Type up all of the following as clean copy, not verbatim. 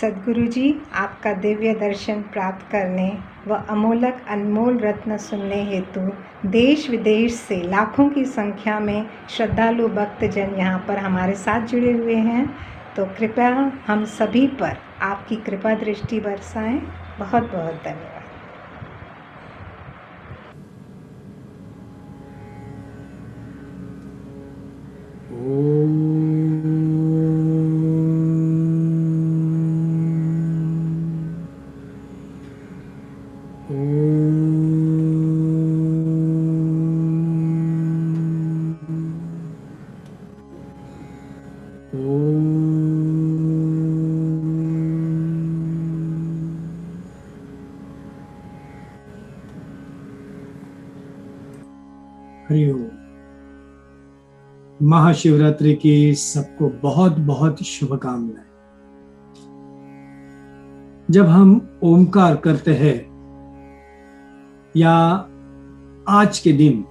सद्गुरु जी, आपका दिव्य दर्शन प्राप्त करने व अमोलक अनमोल रत्न सुनने हेतु देश विदेश से लाखों की संख्या में श्रद्धालु भक्तजन यहाँ पर हमारे साथ जुड़े हुए हैं। तो कृपया हम सभी पर आपकी कृपा दृष्टि बरसाएं। बहुत बहुत धन्यवाद। हरिओम। महाशिवरात्रि की सबको बहुत बहुत शुभकामनाएं। जब हम ओमकार करते हैं या आज के दिन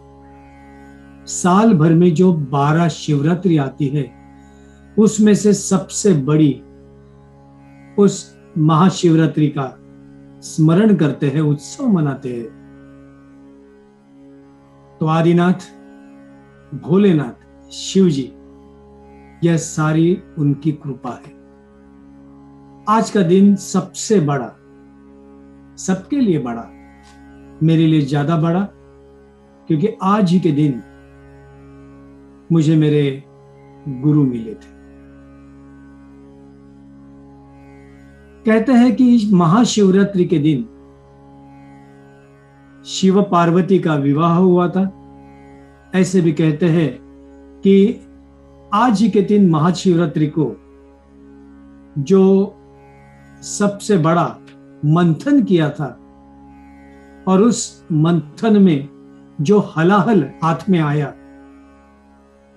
साल भर में जो 12 शिवरात्रि आती है उसमें से सबसे बड़ी उस महाशिवरात्रि का स्मरण करते हैं, उत्सव मनाते हैं, तो आदिनाथ भोलेनाथ शिव जी, यह सारी उनकी कृपा है। आज का दिन सबसे बड़ा, सबके लिए बड़ा, मेरे लिए ज्यादा बड़ा, क्योंकि आज ही के दिन मुझे मेरे गुरु मिले थे। कहते हैं कि महाशिवरात्रि के दिन शिव पार्वती का विवाह हुआ था। ऐसे भी कहते हैं कि आज ही के दिन महाशिवरात्रि को जो सबसे बड़ा मंथन किया था और उस मंथन में जो हलाहल हाथ में आया,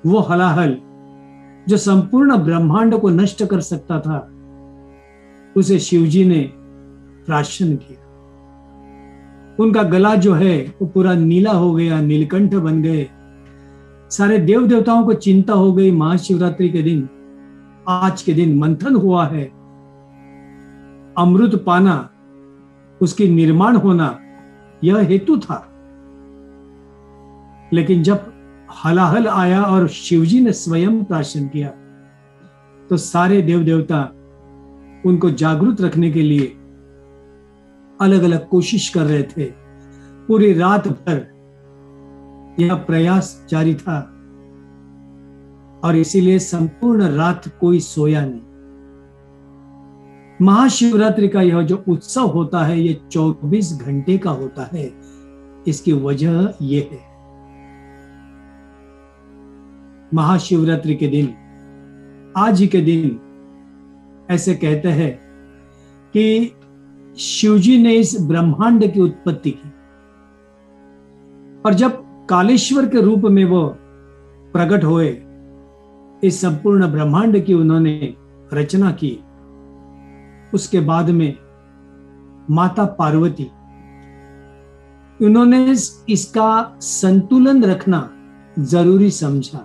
वो हलाहल जो संपूर्ण ब्रह्मांड को नष्ट कर सकता था, उसे शिवजी ने प्राशन किया। उनका गला जो है वो पूरा नीला हो गया, नीलकंठ बन गए। सारे देव देवताओं को चिंता हो गई। महाशिवरात्रि के दिन, आज के दिन मंथन हुआ है, अमृत पाना, उसकी निर्माण होना, यह हेतु था। लेकिन जब हलाहल आया और शिवजी ने स्वयं प्राशन किया, तो सारे देव देवता उनको जागृत रखने के लिए अलग अलग कोशिश कर रहे थे। पूरी रात भर यह प्रयास जारी था और इसीलिए संपूर्ण रात कोई सोया नहीं। महाशिवरात्रि का यह जो उत्सव होता है, ये 24 घंटे का होता है। इसकी वजह यह है, महाशिवरात्रि के दिन, आज ही के दिन, ऐसे कहते हैं कि शिवजी ने इस ब्रह्मांड की उत्पत्ति की और जब कालेश्वर के रूप में वो प्रकट हुए, इस संपूर्ण ब्रह्मांड की उन्होंने रचना की। उसके बाद में माता पार्वती, उन्होंने इसका संतुलन रखना जरूरी समझा,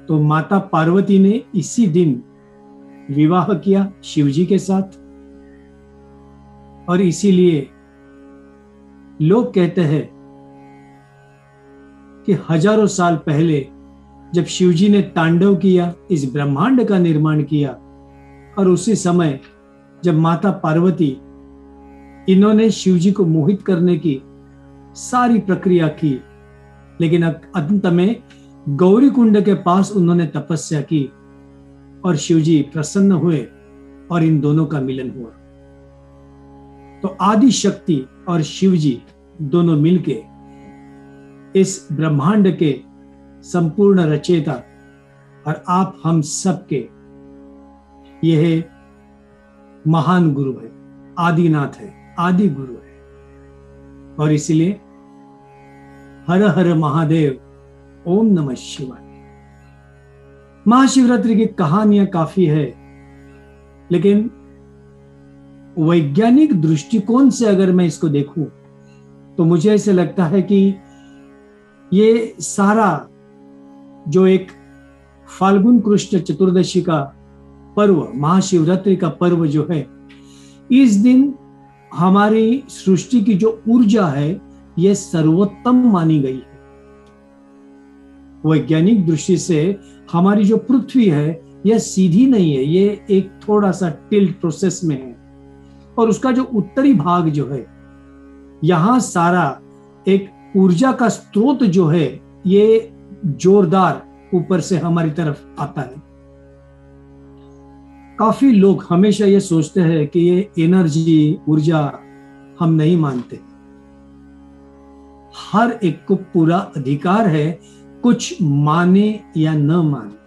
तो माता पार्वती ने इसी दिन विवाह किया शिवजी के साथ। और इसीलिए लोग कहते हैं कि हजारों साल पहले जब शिवजी ने तांडव किया, इस ब्रह्मांड का निर्माण किया, और उसी समय जब माता पार्वती, इन्होंने शिवजी को मोहित करने की सारी प्रक्रिया की, लेकिन अंत में गौरी कुंड के पास उन्होंने तपस्या की और शिवजी प्रसन्न हुए और इन दोनों का मिलन हुआ। तो आदि शक्ति और शिवजी दोनों मिलके इस ब्रह्मांड के संपूर्ण रचयिता और आप हम सबके यह महान गुरु है, आदिनाथ है, आदि गुरु है। और इसलिए हर हर महादेव, ओम नमः शिवाय। महाशिवरात्रि की कहानियां काफी है, लेकिन वैज्ञानिक दृष्टिकोण से अगर मैं इसको देखूं तो मुझे ऐसे लगता है कि ये सारा जो एक फाल्गुन कृष्ण चतुर्दशी का पर्व, महाशिवरात्रि का पर्व जो है, इस दिन हमारी सृष्टि की जो ऊर्जा है यह सर्वोत्तम मानी गई है। वैज्ञानिक दृष्टि से हमारी जो पृथ्वी है यह सीधी नहीं है, ये एक थोड़ा सा टिल्ट प्रोसेस में है, और उसका जो उत्तरी भाग जो है, यहां सारा एक ऊर्जा का स्रोत जो है ये जोरदार ऊपर से हमारी तरफ आता है। काफी लोग हमेशा ये सोचते हैं कि ये एनर्जी, ऊर्जा हम नहीं मानते। हर एक को पूरा अधिकार है कुछ माने या न माने।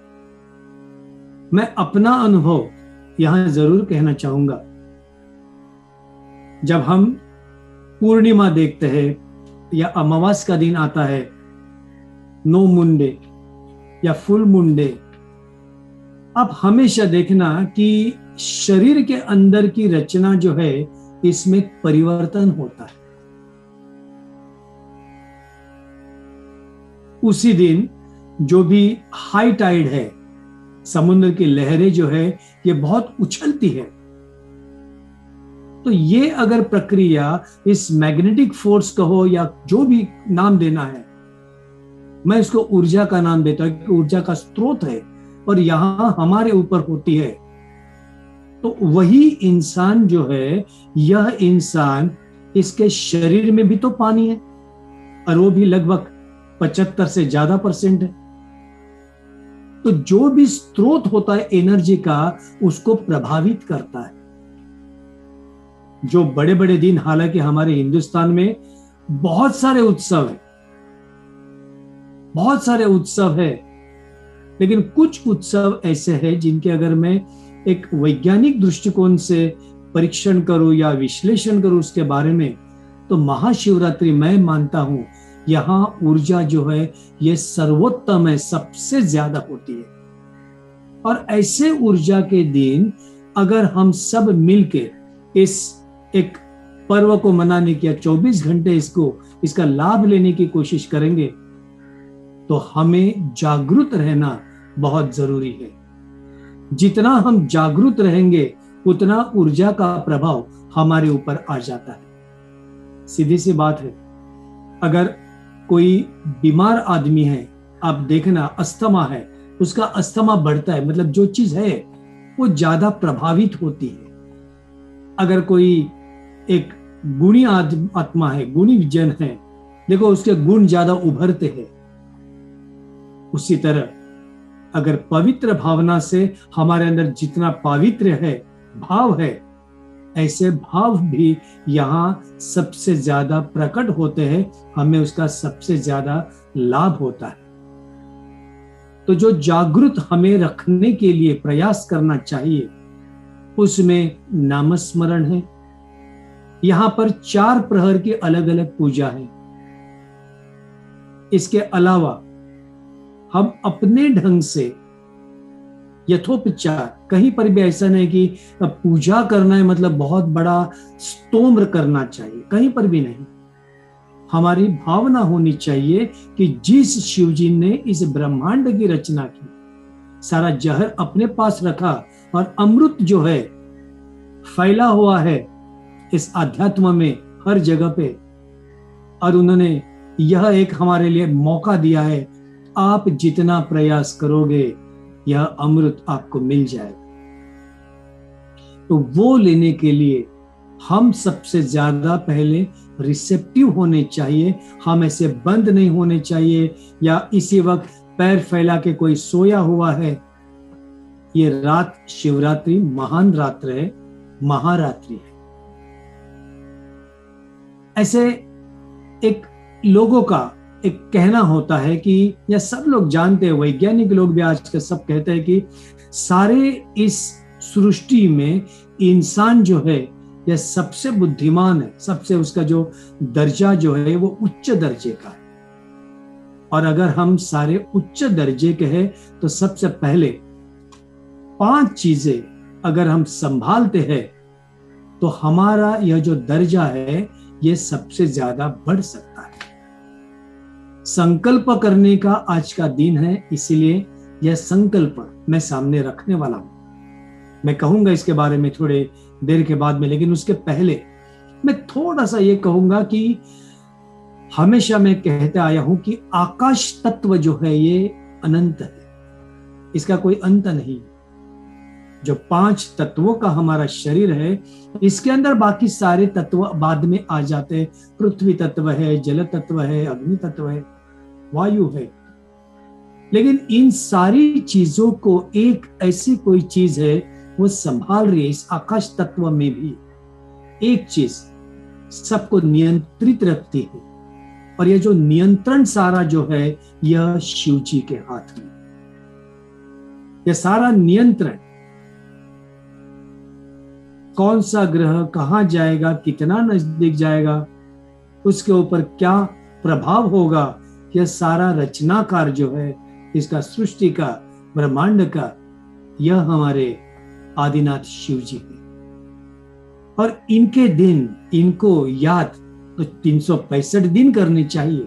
मैं अपना अनुभव यहां जरूर कहना चाहूंगा। जब हम पूर्णिमा देखते हैं या अमावस का दिन आता है, नो मुंडे या फुल मुंडे, आप हमेशा देखना कि शरीर के अंदर की रचना जो है इसमें परिवर्तन होता है। उसी दिन जो भी हाई टाइड है, समुद्र की लहरें जो है ये बहुत उछलती है, तो ये अगर प्रक्रिया, इस मैग्नेटिक फोर्स कहो या जो भी नाम देना है, मैं इसको ऊर्जा का नाम देता हूं कि ऊर्जा का स्रोत है और यहां हमारे ऊपर होती है। तो वही इंसान जो है, यह इंसान, इसके शरीर में भी तो पानी है और वो भी लगभग 75 से ज्यादा % है। तो जो भी स्रोत होता है एनर्जी का, उसको प्रभावित करता है। जो बड़े बड़े दिन, हालांकि हमारे हिंदुस्तान में बहुत सारे उत्सव है, बहुत सारे उत्सव है, लेकिन कुछ उत्सव ऐसे हैं जिनके अगर मैं एक वैज्ञानिक दृष्टिकोण से परीक्षण करूं या विश्लेषण करूं उसके बारे में, तो महाशिवरात्रि मैं मानता हूं यहां ऊर्जा जो है ये सर्वोत्तम है, सबसे ज्यादा होती है। और ऐसे ऊर्जा के दिन अगर हम सब मिलके इस एक पर्व को मनाने की, 24 घंटे इसका लाभ लेने की कोशिश करेंगे, तो हमें जागरूक रहना बहुत जरूरी है। जितना हम जागरूक रहेंगे उतना ऊर्जा का प्रभाव हमारे ऊपर आ जाता है। सीधी सी बात है, अगर कोई बीमार आदमी है, आप देखना अस्थमा है, उसका अस्थमा बढ़ता है, मतलब जो चीज है वो ज्यादा प्रभावित होती है। अगर कोई एक गुणी आत्मा है, गुणी जन है, देखो उसके गुण ज्यादा उभरते हैं। उसी तरह अगर पवित्र भावना से हमारे अंदर जितना पवित्र है, भाव है, ऐसे भाव भी यहाँ सबसे ज्यादा प्रकट होते हैं, हमें उसका सबसे ज्यादा लाभ होता है। तो जो जागृत हमें रखने के लिए प्रयास करना चाहिए, उसमें नामस्मरण है। यहां पर 4 प्रहर की अलग अलग पूजा है। इसके अलावा हम अपने ढंग से यथोपचार, कहीं पर भी ऐसा नहीं कि पूजा करना है मतलब बहुत बड़ा स्तोत्र करना चाहिए, कहीं पर भी नहीं। हमारी भावना होनी चाहिए कि जिस शिव जी ने इस ब्रह्मांड की रचना की, सारा जहर अपने पास रखा और अमृत जो है फैला हुआ है इस अध्यात्म में हर जगह पे, और उन्होंने यह एक हमारे लिए मौका दिया है, आप जितना प्रयास करोगे यह अमृत आपको मिल जाएगा। तो वो लेने के लिए हम सबसे ज्यादा पहले रिसेप्टिव होने चाहिए। हम ऐसे बंद नहीं होने चाहिए या इसी वक्त पैर फैला के कोई सोया हुआ है। ये रात शिवरात्रि महान रात्र है, महारात्रि है। ऐसे एक लोगों का एक कहना होता है कि, या सब लोग जानते हैं, वैज्ञानिक लोग भी आज के सब कहते हैं कि सारे इस सृष्टि में इंसान जो है यह सबसे बुद्धिमान है, सबसे उसका जो दर्जा जो है वो उच्च दर्जे का है। और अगर हम सारे उच्च दर्जे के हैं तो सबसे पहले 5 चीजें अगर हम संभालते हैं तो हमारा यह जो दर्जा है ये सबसे ज्यादा बढ़ सकता है। संकल्प करने का आज का दिन है, इसीलिए यह संकल्प मैं सामने रखने वाला हूं। मैं कहूंगा इसके बारे में थोड़े देर के बाद में, लेकिन उसके पहले मैं थोड़ा सा ये कहूंगा कि हमेशा मैं कहते आया हूं कि आकाश तत्व जो है ये अनंत है, इसका कोई अंत नहीं। जो 5 तत्वों का हमारा शरीर है, इसके अंदर बाकी सारे तत्व बाद में आ जाते हैं। पृथ्वी तत्व है, जल तत्व है, अग्नि तत्व है, वायु है, लेकिन इन सारी चीजों को एक ऐसी कोई चीज है वो संभाल रही है। इस आकाश तत्व में भी एक चीज सबको नियंत्रित रखती है, और यह जो नियंत्रण सारा जो है यह शिव जी के हाथ में। यह सारा नियंत्रण, कौन सा ग्रह कहां जाएगा, कितना नजदीक जाएगा, उसके ऊपर क्या प्रभाव होगा, यह सारा रचनाकार जो है इसका, सृष्टि का, ब्रह्मांड का, यह हमारे आदिनाथ शिव जी है। और इनके दिन, इनको याद तो 365 दिन करने चाहिए,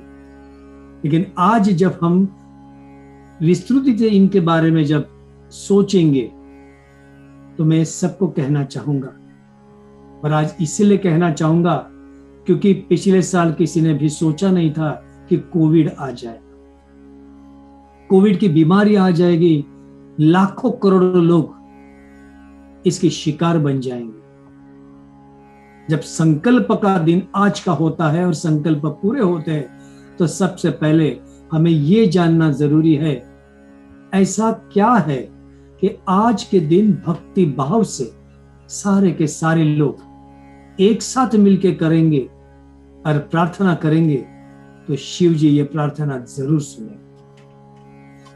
लेकिन आज जब हम विस्तृति से इनके बारे में जब सोचेंगे तो मैं सबको कहना चाहूंगा, और आज इसलिए कहना चाहूंगा क्योंकि पिछले साल किसी ने भी सोचा नहीं था कि कोविड आ जाए, कोविड की बीमारी आ जाएगी, लाखों करोड़ों लोग इसके शिकार बन जाएंगे। जब संकल्प का दिन आज का होता है और संकल्प पूरे होते हैं, तो सबसे पहले हमें यह जानना जरूरी है ऐसा क्या है कि आज के दिन भक्ति भाव से सारे के सारे लोग एक साथ मिलकर करेंगे और प्रार्थना करेंगे, तो शिव जी ये प्रार्थना जरूर सुने।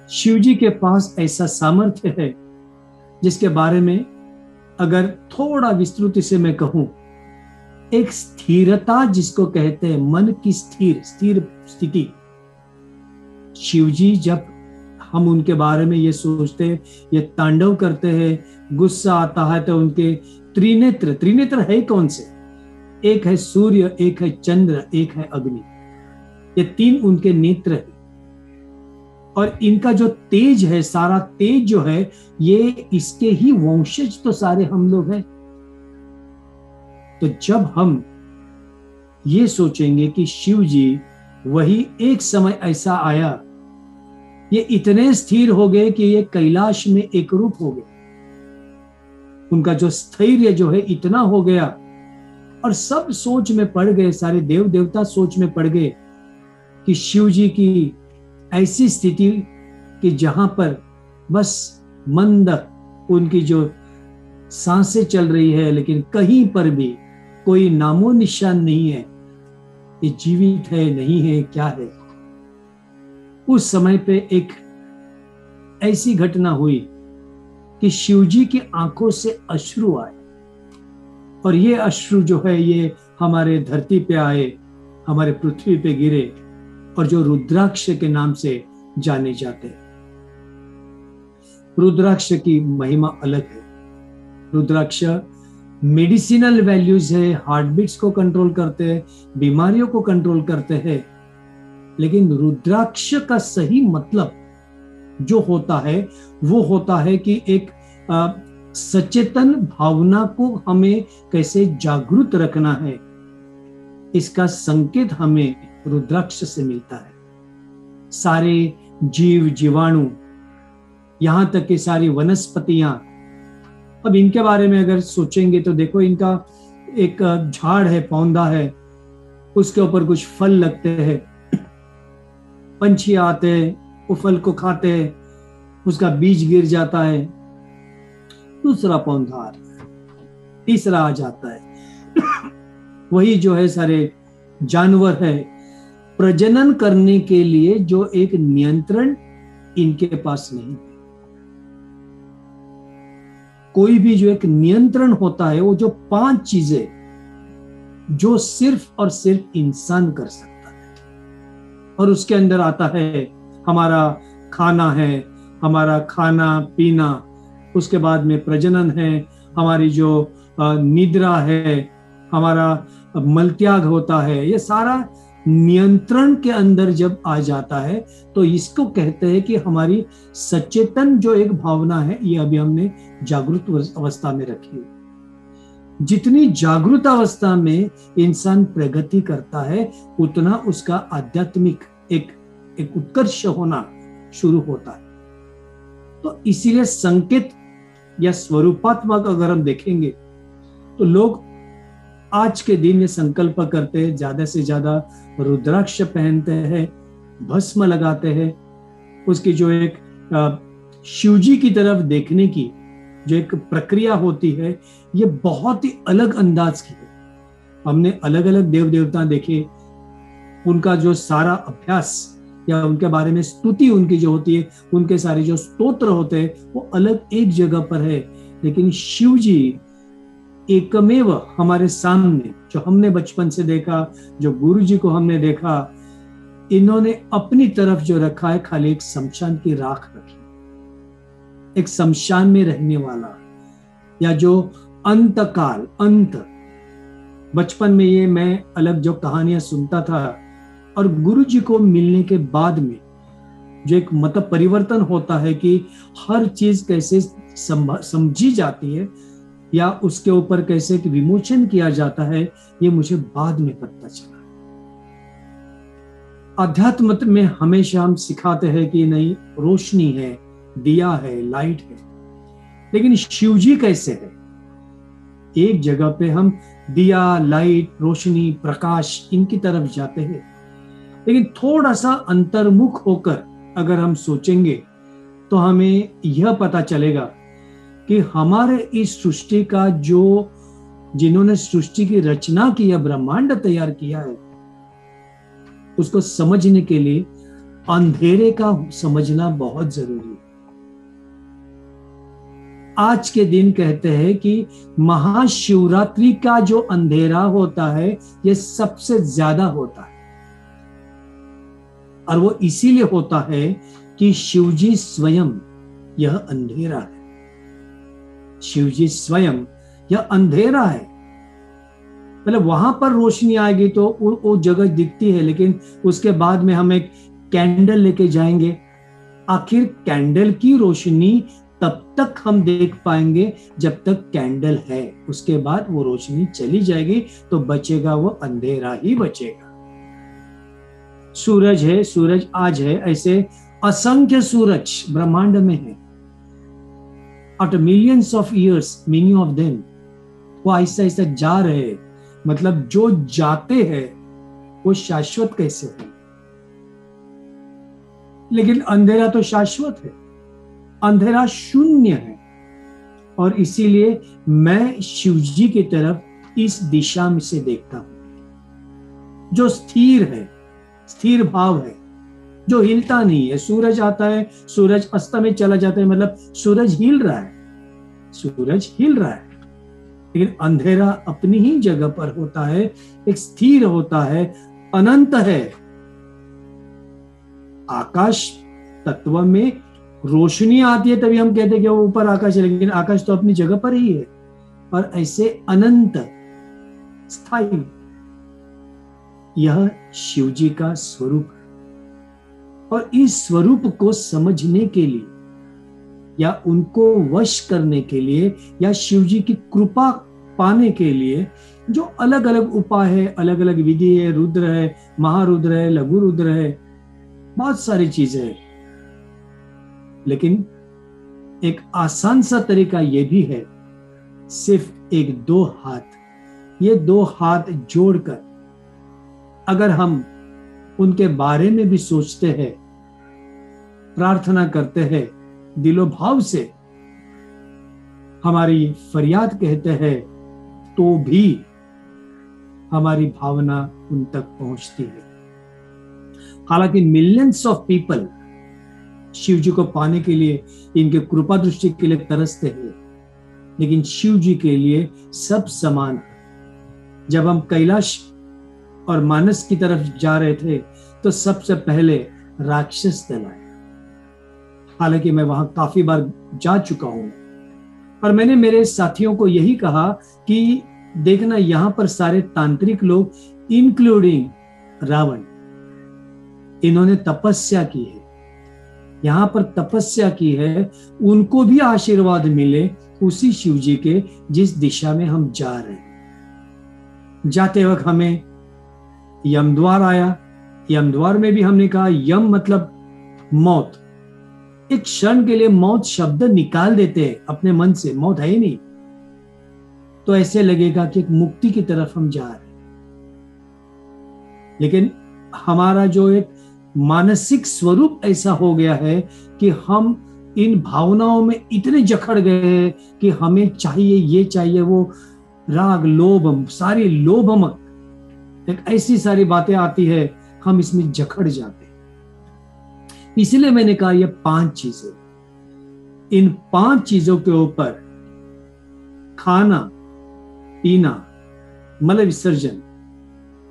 शिव जी के पास ऐसा सामर्थ्य है जिसके बारे में अगर थोड़ा विस्तृति से मैं कहूं, एक स्थिरता जिसको कहते हैं, मन की स्थिर स्थिति। शिव जी जब हम उनके बारे में ये सोचते हैं, ये तांडव करते हैं, गुस्सा आता है तो उनके त्रिनेत्र है कौन से? एक है सूर्य, एक है चंद्र, एक है अग्नि, ये 3 उनके नेत्र है। और इनका जो तेज है, सारा तेज जो है, ये इसके ही वंशज तो सारे हम लोग हैं। तो जब हम ये सोचेंगे कि शिव जी वही एक समय ऐसा आया, ये इतने स्थिर हो गए कि ये कैलाश में एक रूप हो गए, उनका जो स्थैर्य जो है इतना हो गया, और सब सोच में पड़ गए, सारे देव देवता सोच में पड़ गए कि शिव जी की ऐसी स्थिति कि जहां पर बस मंद उनकी जो सांसें चल रही है, लेकिन कहीं पर भी कोई नामो निशान नहीं है, ये जीवित है नहीं है, क्या है। उस समय पे एक ऐसी घटना हुई कि शिवजी की आंखों से अश्रु आए, और ये अश्रु जो है ये हमारे धरती पे आए, हमारे पृथ्वी पे गिरे, और जो रुद्राक्ष के नाम से जाने जाते हैं। रुद्राक्ष की महिमा अलग है। रुद्राक्ष मेडिसिनल वैल्यूज है, हार्ट बीट्स को कंट्रोल करते हैं, बीमारियों को कंट्रोल करते हैं, लेकिन रुद्राक्ष का सही मतलब जो होता है वो होता है कि एक सचेतन भावना को हमें कैसे जागरूक रखना है, इसका संकेत हमें रुद्राक्ष से मिलता है। सारे जीव जीवाणु, यहां तक कि सारी वनस्पतियां, अब इनके बारे में अगर सोचेंगे तो देखो, इनका एक झाड़ है, पौधा है, उसके ऊपर कुछ फल लगते हैं, पंछी आते हैं, वो फल को खाते हैं, उसका बीज गिर जाता है, दूसरा पौधा आता है, तीसरा आ जाता है। वही जो है सारे जानवर है, प्रजनन करने के लिए जो एक नियंत्रण इनके पास नहीं है। कोई भी जो एक नियंत्रण होता है, वो जो 5 चीजें जो सिर्फ और सिर्फ इंसान कर सकता है, और उसके अंदर आता है हमारा खाना है, हमारा खाना पीना, उसके बाद में प्रजनन है, हमारी जो निद्रा है, हमारा मलत्याग होता है, ये सारा नियंत्रण के अंदर जब आ जाता है तो इसको कहते हैं कि हमारी सचेतन जो एक भावना है ये अभी हमने जागृत अवस्था में रखी है। जितनी जागृत अवस्था में इंसान प्रगति करता है उतना उसका आध्यात्मिक एक उत्कर्ष होना शुरू होता है। तो इसीलिए संकेत या स्वरूपात्मक अगर हम देखेंगे तो लोग आज के दिन ये संकल्प करते हैं, ज्यादा से ज्यादा रुद्राक्ष पहनते हैं, भस्म लगाते हैं, उसकी जो एक शिवजी की तरफ देखने की जो एक प्रक्रिया होती है ये बहुत ही अलग अंदाज की है। हमने अलग अलग देव देवता देखे, उनका जो सारा अभ्यास या उनके बारे में स्तुति उनकी जो होती है, उनके सारे जो स्तोत्र होते हैं वो अलग एक जगह पर है। लेकिन शिव जी एकमेव हमारे सामने, जो हमने बचपन से देखा, जो गुरु जी को हमने देखा, इन्होंने अपनी तरफ जो रखा है खाली एक शमशान की राख रखी, एक शमशान में रहने वाला, या जो अंत काल, अंत, बचपन में ये मैं अलग जो कहानियां सुनता था और गुरु जी को मिलने के बाद में जो एक मत परिवर्तन होता है कि हर चीज कैसे समझी जाती है या उसके ऊपर कैसे विमोचन किया जाता है, ये मुझे बाद में पता चला। अध्यात्म में हमेशा हम सिखाते हैं कि नहीं, रोशनी है, दिया है, लाइट है, लेकिन शिवजी कैसे है? एक जगह पे हम दिया, लाइट, रोशनी, प्रकाश इनकी तरफ जाते हैं, लेकिन थोड़ा सा अंतर्मुख होकर अगर हम सोचेंगे तो हमें यह पता चलेगा कि हमारे इस सृष्टि का जो, जिन्होंने सृष्टि की रचना की है, ब्रह्मांड तैयार किया है, उसको समझने के लिए अंधेरे का समझना बहुत जरूरी है। आज के दिन कहते हैं कि महाशिवरात्रि का जो अंधेरा होता है ये सबसे ज्यादा होता है, और वो इसीलिए होता है कि शिवजी स्वयं यह अंधेरा है। शिवजी स्वयं यह अंधेरा है। मतलब वहां पर रोशनी आएगी तो वो जगह दिखती है, लेकिन उसके बाद में हम एक कैंडल लेके जाएंगे, आखिर कैंडल की रोशनी तब तक हम देख पाएंगे जब तक कैंडल है, उसके बाद वो रोशनी चली जाएगी तो बचेगा वो अंधेरा ही बचेगा। सूरज है, सूरज आज है, ऐसे असंख्य सूरज ब्रह्मांड में है। After millions of years many of them वो ऐसा ऐसा जा रहे, मतलब जो जाते हैं वो शाश्वत कैसे है? लेकिन अंधेरा तो शाश्वत है, अंधेरा शून्य है। और इसीलिए मैं शिवजी की तरफ इस दिशा में से देखता हूं जो स्थिर है, स्थिर भाव है, जो हिलता नहीं है। सूरज आता है, सूरज अस्त में चला जाता है, मतलब सूरज हिल रहा है, सूरज हिल रहा है, लेकिन अंधेरा अपनी ही जगह पर होता है, एक स्थिर होता है, अनंत है। आकाश तत्व में रोशनी आती है तभी हम कहते हैं कि वो ऊपर आकाश है, लेकिन आकाश तो अपनी जगह पर ही है। और ऐसे अनंत स्थायी यह शिवजी का स्वरूप है। और इस स्वरूप को समझने के लिए या उनको वश करने के लिए या शिवजी की कृपा पाने के लिए जो अलग अलग उपाय है, अलग अलग विधि है, रुद्र है, महारुद्र है, लघु रुद्र है, बहुत सारी चीजें हैं, लेकिन एक आसान सा तरीका यह भी है, सिर्फ एक दो हाथ, ये दो हाथ जोड़कर अगर हम उनके बारे में भी सोचते हैं, प्रार्थना करते हैं, दिलो भाव से हमारी फरियाद कहते हैं, तो भी हमारी भावना उन तक पहुंचती है। हालांकि मिलियंस ऑफ पीपल शिव जी को पाने के लिए, इनके कृपा दृष्टि के लिए तरसते हैं, लेकिन शिव जी के लिए सब समान है। जब हम कैलाश और मानस की तरफ जा रहे थे तो सबसे पहले राक्षस दल आए। हालांकि मैं वहां काफी बार जा चुका हूं और मैंने मेरे साथियों को यही कहा कि देखना, यहां पर सारे तांत्रिक लोग इंक्लूडिंग रावण, इन्होंने तपस्या की है, यहां पर तपस्या की है, उनको भी आशीर्वाद मिले उसी शिव जी के जिस दिशा में हम जा रहे हैं। जाते वक्त हमें यमद्वार आया, यमद्वार में भी हमने कहा यम मतलब मौत। एक क्षण के लिए मौत शब्द निकाल देते हैं अपने मन से, मौत है ही नहीं, तो ऐसे लगेगा कि एक मुक्ति की तरफ हम जा रहे हैं। लेकिन हमारा जो एक मानसिक स्वरूप ऐसा हो गया है कि हम इन भावनाओं में इतने जकड़ गए हैं कि हमें चाहिए, ये चाहिए, वो राग लोभ, सारी लोभमक एक ऐसी सारी बातें आती है, हम इसमें जकड़ जाते हैं। इसलिए मैंने कहा ये 5 चीजें, इन 5 चीजों के ऊपर खाना पीना, मल विसर्जन,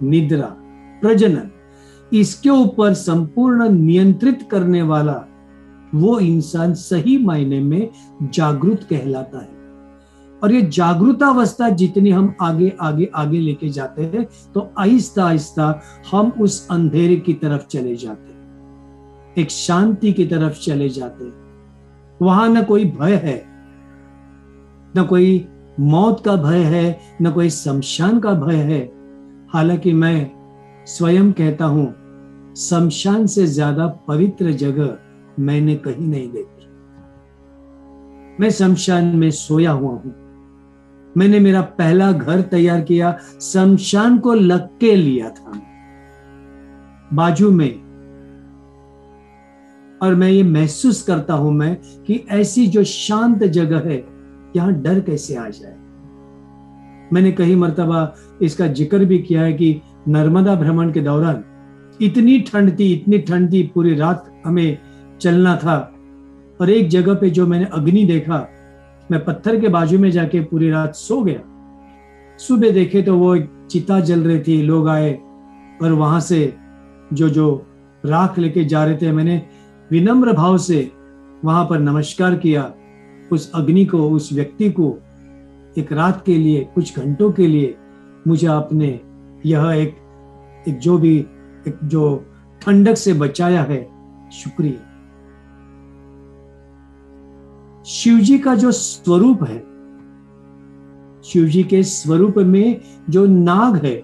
निद्रा, प्रजनन, इसके ऊपर संपूर्ण नियंत्रित करने वाला वो इंसान सही मायने में जागृत कहलाता है। और ये जागृतावस्था जितनी हम आगे आगे आगे लेके जाते हैं तो आहिस्ता आहिस्ता हम उस अंधेरे की तरफ चले जाते हैं, एक शांति की तरफ चले जाते हैं। वहां न कोई भय है, न कोई मौत का भय है, न कोई शमशान का भय है। हालांकि मैं स्वयं कहता हूं शमशान से ज्यादा पवित्र जगह मैंने कहीं नहीं देखी। मैं शमशान में सोया हुआ हूं। मैंने मेरा पहला घर तैयार किया, शमशान को लग के लिया था बाजू में। और मैं ये महसूस करता हूं मैं कि ऐसी जो शांत जगह है, यहां डर कैसे आ जाए। मैंने कई मर्तबा इसका जिक्र भी किया है कि नर्मदा भ्रमण के दौरान इतनी ठंड थी, पूरी रात हमें चलना था। और एक जगह पे जो मैंने अग्नि देखा, मैं पत्थर के बाजू में जाके पूरी रात सो गया। सुबह देखे तो वो चिता जल रही थी, लोग आए और वहां से जो राख लेके जा रहे थे, मैंने विनम्र भाव से वहां पर नमस्कार किया उस अग्नि को, उस व्यक्ति को। एक रात के लिए, कुछ घंटों के लिए मुझे आपने यह एक जो ठंडक से बचाया है, शुक्रिया। शिव जी का जो स्वरूप है, शिव जी के स्वरूप में जो नाग है,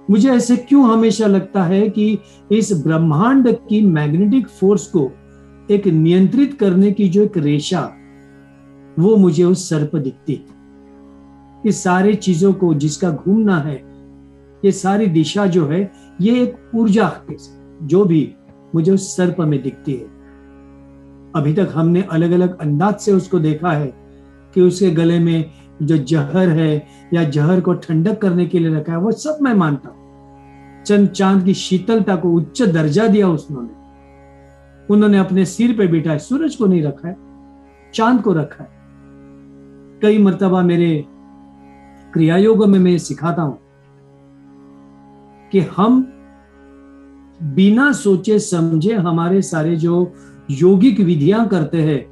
मुझे ऐसे क्यों हमेशा लगता है कि इस ब्रह्मांड की मैग्नेटिक फोर्स को एक नियंत्रित करने की जो एक रेशा, वो मुझे उस सर पर दिखती है। इस सारी चीजों को जिसका घूमना है, ये सारी दिशा जो है, ये एक ऊर्जा जो भी मुझे उस सर्प में दिखती है। अभी तक हमने अलग अलग अंदाज से उसको देखा है कि उसके गले में जो जहर है या जहर को ठंडक करने के लिए रखा है, वो सब मैं मानता हूं। चंद चांद की शीतलता को उच्च दर्जा दिया उन्होंने अपने सिर पे बिठाया। सूरज को नहीं रखा है, चांद को रखा है। कई मर्तबा मेरे क्रिया योग में मैं सिखाता हूं कि हम बिना सोचे समझे हमारे सारे जो योगिक विधियां करते हैं,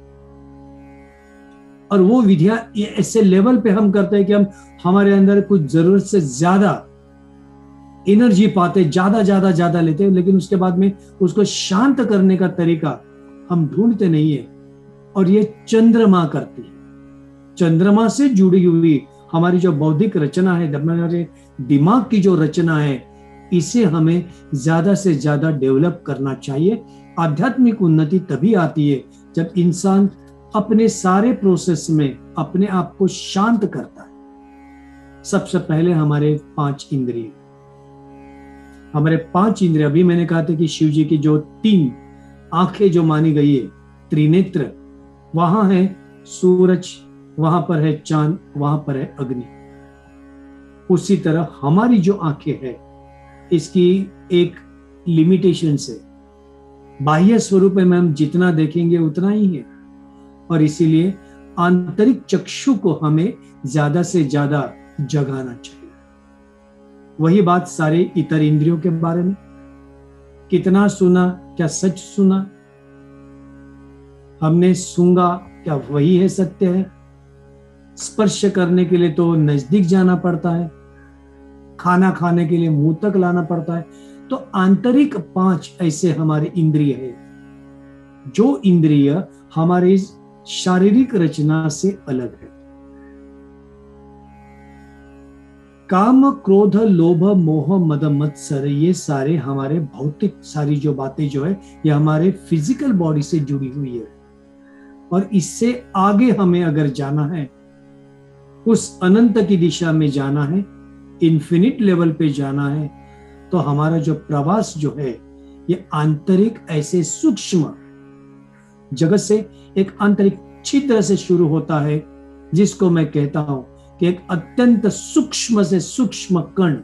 और वो विधियां ऐसे लेवल पे हम करते हैं कि हम हमारे अंदर कुछ जरूरत से ज्यादा एनर्जी पाते, ज्यादा लेते हैं, लेकिन उसके बाद में उसको शांत करने का तरीका हम ढूंढते नहीं है। और ये चंद्रमा करती है। चंद्रमा से जुड़ी हुई हमारी जो बौद्धिक रचना है, हमारे दिमाग की जो रचना है, इसे हमें ज्यादा से ज्यादा डेवलप करना चाहिए। आध्यात्मिक उन्नति तभी आती है जब इंसान अपने सारे प्रोसेस में अपने आप को शांत करता है। सबसे पहले हमारे 5 इंद्रिय, अभी मैंने कहा था कि शिव जी की जो 3 आंखें जो मानी गई है, त्रिनेत्र, वहां है सूरज, वहां पर है चांद, वहां पर है अग्नि। उसी तरह हमारी जो आंखें है, इसकी एक लिमिटेशन से बाह्य स्वरूप में हम जितना देखेंगे उतना ही है। और इसीलिए आंतरिक चक्षु को हमें ज्यादा से ज्यादा जगाना चाहिए। वही बात सारे इतर इंद्रियों के बारे में। कितना सुना, क्या सच सुना? हमने सूंघा, क्या वही है सत्य है? स्पर्श करने के लिए तो नजदीक जाना पड़ता है, खाना खाने के लिए मुंह तक लाना पड़ता है। तो आंतरिक 5 ऐसे हमारे इंद्रिय है, जो इंद्रिय हमारे शारीरिक रचना से अलग है। काम, क्रोध, लोभ, मोह, मद, मत्सर, ये सारे हमारे भौतिक सारी जो बातें जो है ये हमारे फिजिकल बॉडी से जुड़ी हुई है। और इससे आगे हमें अगर जाना है, उस अनंत की दिशा में जाना है, इन्फिनिट लेवल पे जाना है, तो हमारा जो प्रवास जो है ये आंतरिक ऐसे सूक्ष्म जगत से एक आंतरिक छिद्र से शुरू होता है, जिसको मैं कहता हूं कि एक अत्यंत सूक्ष्म से सूक्ष्म कण,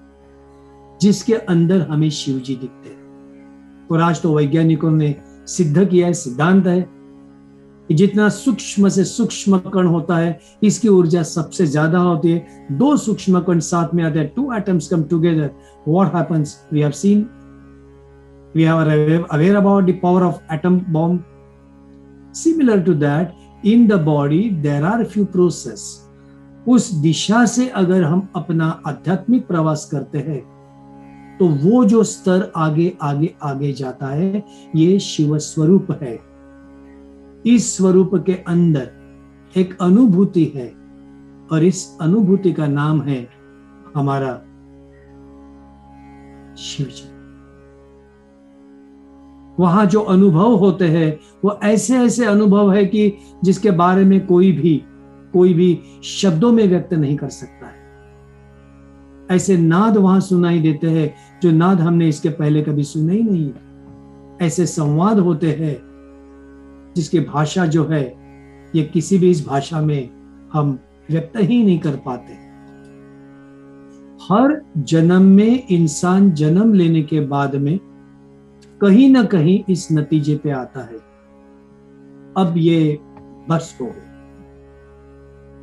जिसके अंदर हमें शिव जी दिखते हैं। और आज तो वैज्ञानिकों ने सिद्ध किया है, सिद्धांत है कि जितना सूक्ष्म से सूक्ष्म कण होता है, इसकी ऊर्जा सबसे ज्यादा होती है। 2 सूक्ष्म कण साथ में आते हैं, 2 atoms come together, what happens? We have seen, we are aware about the power of atom bomb. Similar to that, in the body there are few process. उस दिशा से अगर हम अपना आध्यात्मिक प्रवास करते हैं, तो वो जो स्तर आगे आगे आगे जाता है, ये शिव स्वरूप है। इस स्वरूप के अंदर एक अनुभूति है, और इस अनुभूति का नाम है हमारा शिव जी। वहां जो अनुभव होते हैं वो ऐसे ऐसे अनुभव है कि जिसके बारे में कोई भी शब्दों में व्यक्त नहीं कर सकता है। ऐसे नाद वहां सुनाई देते हैं जो नाद हमने इसके पहले कभी सुने ही नहीं है। ऐसे संवाद होते हैं जिसकी भाषा जो है ये किसी भी इस भाषा में हम व्यक्त ही नहीं कर पाते। हर जन्म में इंसान जन्म लेने के बाद में कहीं ना कहीं इस नतीजे पे आता है, अब ये बस हो गई।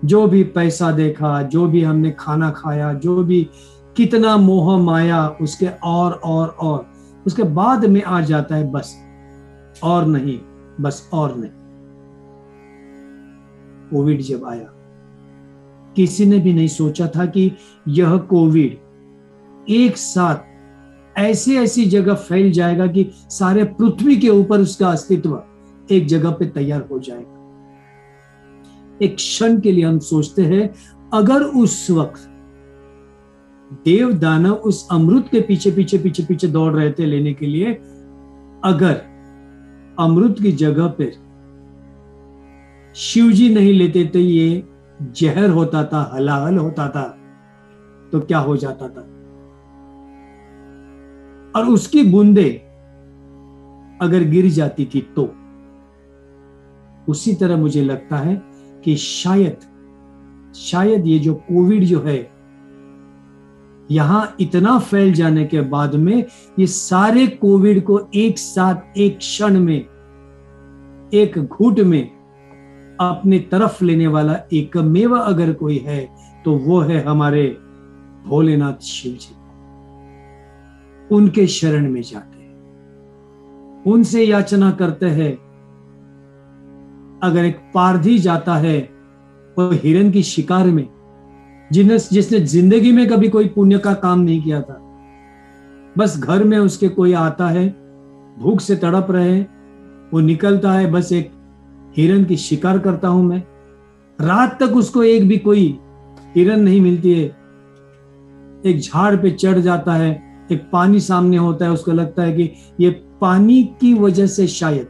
जो भी पैसा देखा, जो भी हमने खाना खाया, जो भी कितना मोह माया, उसके और उसके बाद में आ जाता है बस और नहीं, बस और नहीं। कोविड जब आया, किसी ने भी नहीं सोचा था कि यह कोविड एक साथ ऐसी जगह फैल जाएगा कि सारे पृथ्वी के ऊपर उसका अस्तित्व एक जगह पे तैयार हो जाएगा। एक क्षण के लिए हम सोचते हैं, अगर उस वक्त देव दानव उस अमृत के पीछे दौड़ रहे थे लेने के लिए, अगर अमृत की जगह पर शिव जी नहीं लेते थे, ये जहर होता था, हलाहल होता था, तो क्या हो जाता था। और उसकी बूंदे अगर गिर जाती थी तो उसी तरह मुझे लगता है कि शायद ये जो कोविड जो है यहां इतना फैल जाने के बाद में ये सारे कोविड को एक साथ एक क्षण में, एक घूंट में अपनी तरफ लेने वाला एकमेव अगर कोई है तो वो है हमारे भोलेनाथ शिव जी। उनके शरण में जाते हैं, उनसे याचना करते हैं। अगर एक पारधी जाता है वो हिरन की शिकार में, जिसने जिंदगी में कभी कोई पुण्य का काम नहीं किया था, बस घर में उसके कोई आता है, भूख से तड़प रहे, वो निकलता है, बस एक हिरन की शिकार करता हूं मैं, रात तक उसको एक भी कोई हिरन नहीं मिलती है, एक झाड़ पे चढ़ जाता है, एक पानी सामने होता है, उसको लगता है कि ये पानी की वजह से शायद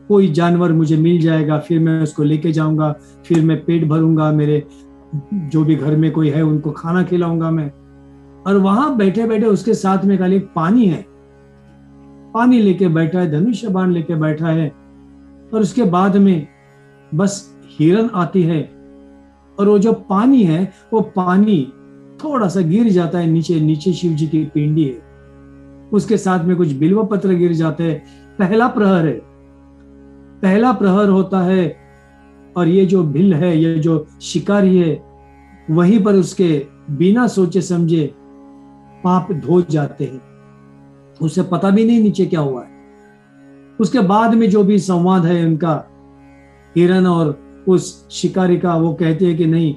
कोई जानवर मुझे मिल जाएगा, फिर मैं उसको लेके जाऊंगा, फिर मैं पेट भरूंगा, मेरे जो भी घर में कोई है उनको खाना खिलाऊंगा मैं। और वहां बैठे बैठे उसके साथ में खाली पानी है, पानी लेके बैठा है, धनुष्य बाण लेके बैठा है, और उसके बाद में बस हिरन आती है, और वो जो पानी है वो पानी थोड़ा सा गिर जाता है नीचे शिव जी की पिंडी है, उसके साथ में कुछ बिल्व पत्र गिर जाते हैं। पहला प्रहर है, पहला प्रहर होता है, और ये जो भिल है, ये जो शिकारी है, वहीं पर उसके बिना सोचे समझे पाप धो जाते हैं, उसे पता भी नहीं नीचे क्या हुआ है। उसके बाद में जो भी संवाद है उनका हिरन और उस शिकारी का, वो कहते हैं कि नहीं,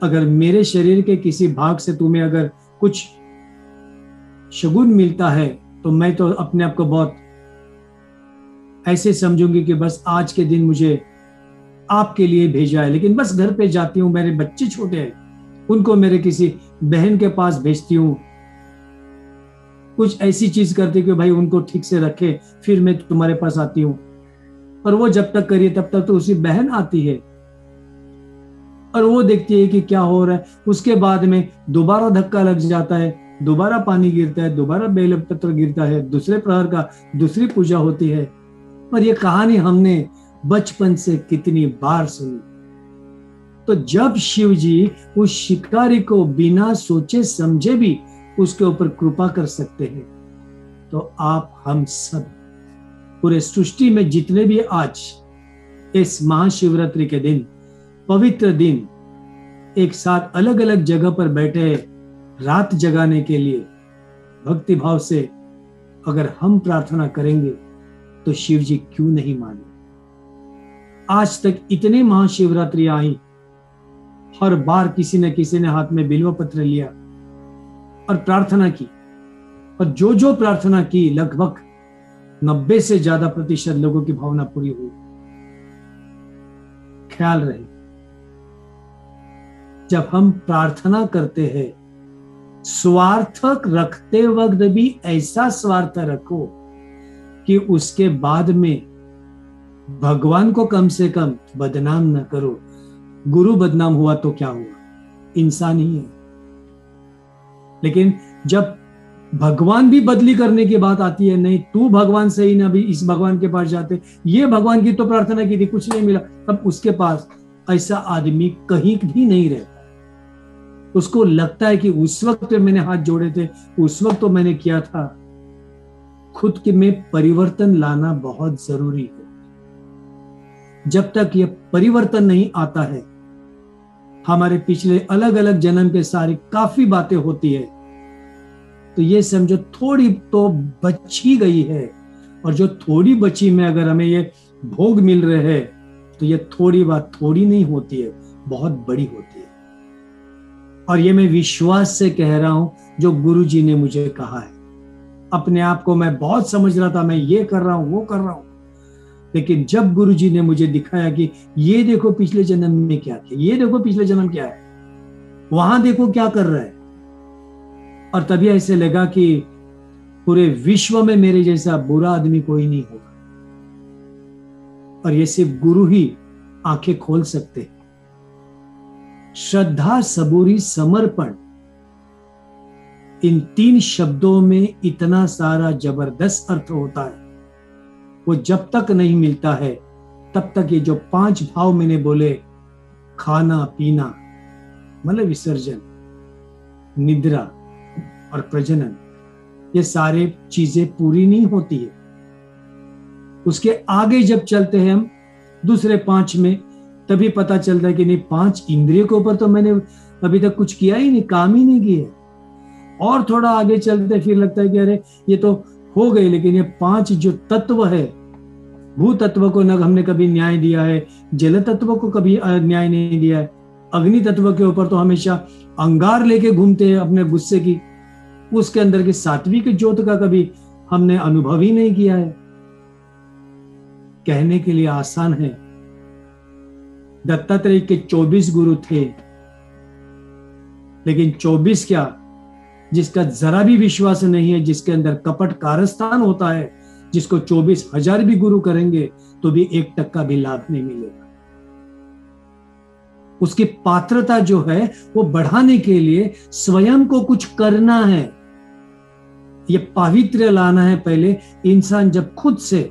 अगर मेरे शरीर के किसी भाग से तुम्हें अगर कुछ शगुन मिलता है तो मैं तो अपने आप को बहुत ऐसे समझूंगी कि बस आज के दिन मुझे आपके लिए भेजा है। लेकिन बस घर पे जाती हूँ, मेरे बच्चे छोटे हैं, उनको मेरे किसी बहन के पास भेजती हूँ, कुछ ऐसी चीज करती कि भाई उनको ठीक से रखे, फिर मैं तुम्हारे पास आती हूँ। और वो जब तक करिए तब तक तो उसी बहन आती है और वो देखती है कि क्या हो रहा है। उसके बाद में दोबारा धक्का लग जाता है, दोबारा पानी गिरता है, दोबारा बेलपत्र गिरता है, दूसरे प्रहर का दूसरी पूजा होती है। और ये कहानी हमने बचपन से कितनी बार सुनी। तो जब शिव जी उस शिकारी को बिना सोचे समझे भी उसके ऊपर कृपा कर सकते हैं, तो आप हम सब पूरे सृष्टि में जितने भी आज इस महाशिवरात्रि के दिन, पवित्र दिन, एक साथ अलग अलग जगह पर बैठे रात जगाने के लिए भक्ति भाव से अगर हम प्रार्थना करेंगे तो शिव जी क्यों नहीं माने। आज तक इतने महाशिवरात्रि आई, हर बार किसी न किसी ने हाथ में बिल्व पत्र लिया और प्रार्थना की, और जो जो प्रार्थना की लगभग 90 से ज्यादा प्रतिशत लोगों की भावना पूरी हुई। ख्याल रहे, जब हम प्रार्थना करते हैं, स्वार्थक रखते वक्त भी ऐसा स्वार्थ रखो कि उसके बाद में भगवान को कम से कम बदनाम न करो। गुरु बदनाम हुआ तो क्या हुआ, इंसान ही है। लेकिन जब भगवान भी बदली करने की बात आती है, नहीं तू भगवान से ही ना, भी इस भगवान के पास जाते, ये भगवान की तो प्रार्थना की थी, कुछ नहीं मिला, अब उसके पास ऐसा आदमी कहीं भी नहीं रहता। उसको लगता है कि उस वक्त मैंने हाथ जोड़े थे, उस वक्त तो मैंने किया था। खुद के में परिवर्तन लाना बहुत जरूरी है। जब तक यह परिवर्तन नहीं आता है, हमारे पिछले अलग अलग जन्म के सारी काफी बातें होती है, तो ये समझो थोड़ी तो बच ही गई है। और जो थोड़ी बची में अगर हमें ये भोग मिल रहे हैं, तो ये थोड़ी बात थोड़ी नहीं होती है, बहुत बड़ी होती है। और ये मैं विश्वास से कह रहा हूं, जो गुरु जी ने मुझे कहा है। अपने आप को मैं बहुत समझ रहा था, मैं ये कर रहा हूं, वो कर रहा हूं, लेकिन जब गुरु जी ने मुझे दिखाया कि ये देखो पिछले जन्म में क्या किया, ये देखो पिछले जन्म क्या है, वहां देखो क्या कर रहा है, और तभी ऐसे लगा कि पूरे विश्व में मेरे जैसा बुरा आदमी कोई नहीं होगा। और ये सिर्फ गुरु ही आंखें खोल सकते हैं। श्रद्धा, सबूरी, समर्पण, इन 3 शब्दों में इतना सारा जबरदस्त अर्थ होता है। वो जब तक नहीं मिलता है तब तक ये जो 5 भाव मैंने बोले, खाना पीना मतलब विसर्जन, निद्रा और प्रजनन, ये सारे चीजें पूरी नहीं होती है। उसके आगे जब चलते हैं हम दूसरे 5 में, तभी पता चलता है कि नहीं, 5 इंद्रियों के ऊपर तो मैंने अभी तक कुछ किया ही नहीं, काम ही नहीं किया। और थोड़ा आगे चलते फिर लगता है कि अरे ये तो हो गई, लेकिन ये 5 जो तत्व है, भू तत्व को न हमने कभी न्याय दिया है, जल तत्व को कभी न्याय नहीं दिया है, अग्नि तत्व के ऊपर तो हमेशा अंगार लेके घूमते हैं अपने गुस्से की, उसके अंदर की सात्विक ज्योत का कभी हमने अनुभव ही नहीं किया है। कहने के लिए आसान है, दत्तात्रेय के 24 गुरु थे, लेकिन 24 क्या, जिसका जरा भी विश्वास नहीं है, जिसके अंदर कपट कारस्थान होता है, जिसको 24,000 भी गुरु करेंगे तो भी 1% भी लाभ नहीं मिलेगा। उसकी पात्रता जो है वो बढ़ाने के लिए स्वयं को कुछ करना है, ये पावित्र्य लाना है। पहले इंसान जब खुद से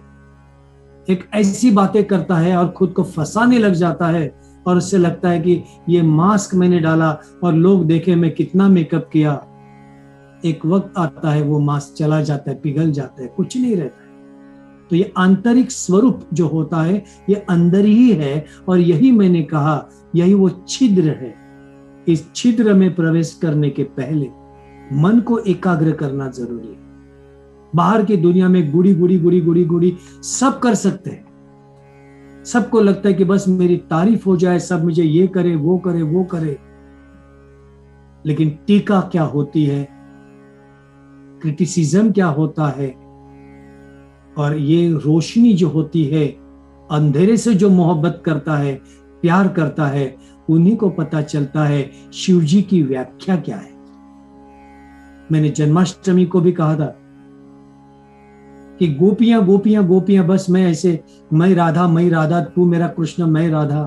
एक ऐसी बातें करता है और खुद को फंसाने लग जाता है, और उससे लगता है कि ये मास्क मैंने डाला और लोग देखे मैं कितना मेकअप किया, एक वक्त आता है वो मास्क चला जाता है, पिघल जाता है, कुछ नहीं रहता है। तो ये आंतरिक स्वरूप जो होता है ये अंदर ही है, और यही मैंने कहा, यही वो छिद्र है। इस छिद्र में प्रवेश करने के पहले मन को एकाग्र करना जरूरी है। बाहर की दुनिया में गुड़ी गुड़ी गुड़ी गुड़ी गुड़ी सब कर सकते हैं, सबको लगता है कि बस मेरी तारीफ हो जाए, सब मुझे ये करे वो करे वो करे, लेकिन टीका क्या होती है, क्रिटिसिज्म क्या होता है, और ये रोशनी जो होती है, अंधेरे से जो मोहब्बत करता है, प्यार करता है, उन्हीं को पता चलता है शिव जी की व्याख्या क्या है। मैंने जन्माष्टमी को भी कहा था कि गोपियां गोपियां गोपियां, बस मैं ऐसे, मैं राधा, तू मेरा कृष्ण, मैं राधा।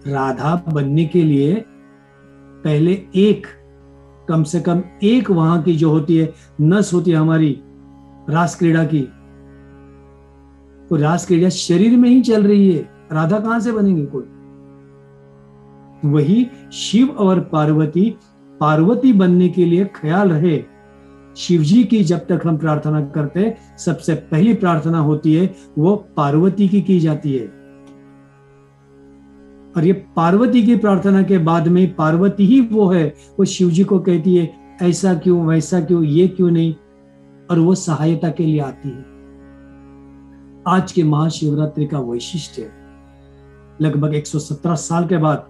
राधा बनने के लिए पहले एक, कम से कम एक वहां की जो होती है नस होती है हमारी रास क्रीड़ा की, वो रास क्रीड़ा शरीर में ही चल रही है, राधा कहां से बनेंगे कोई। वही शिव और पार्वती, पार्वती बनने के लिए ख्याल रहे शिव जी की जब तक हम प्रार्थना करते, सबसे पहली प्रार्थना होती है वो पार्वती की जाती है। और ये पार्वती की प्रार्थना के बाद में पार्वती ही वो है, वो शिव जी को कहती है ऐसा क्यों, वैसा क्यों, ये क्यों नहीं, और वो सहायता के लिए आती है। आज के महाशिवरात्रि का वैशिष्ट्य, लगभग 117 साल के बाद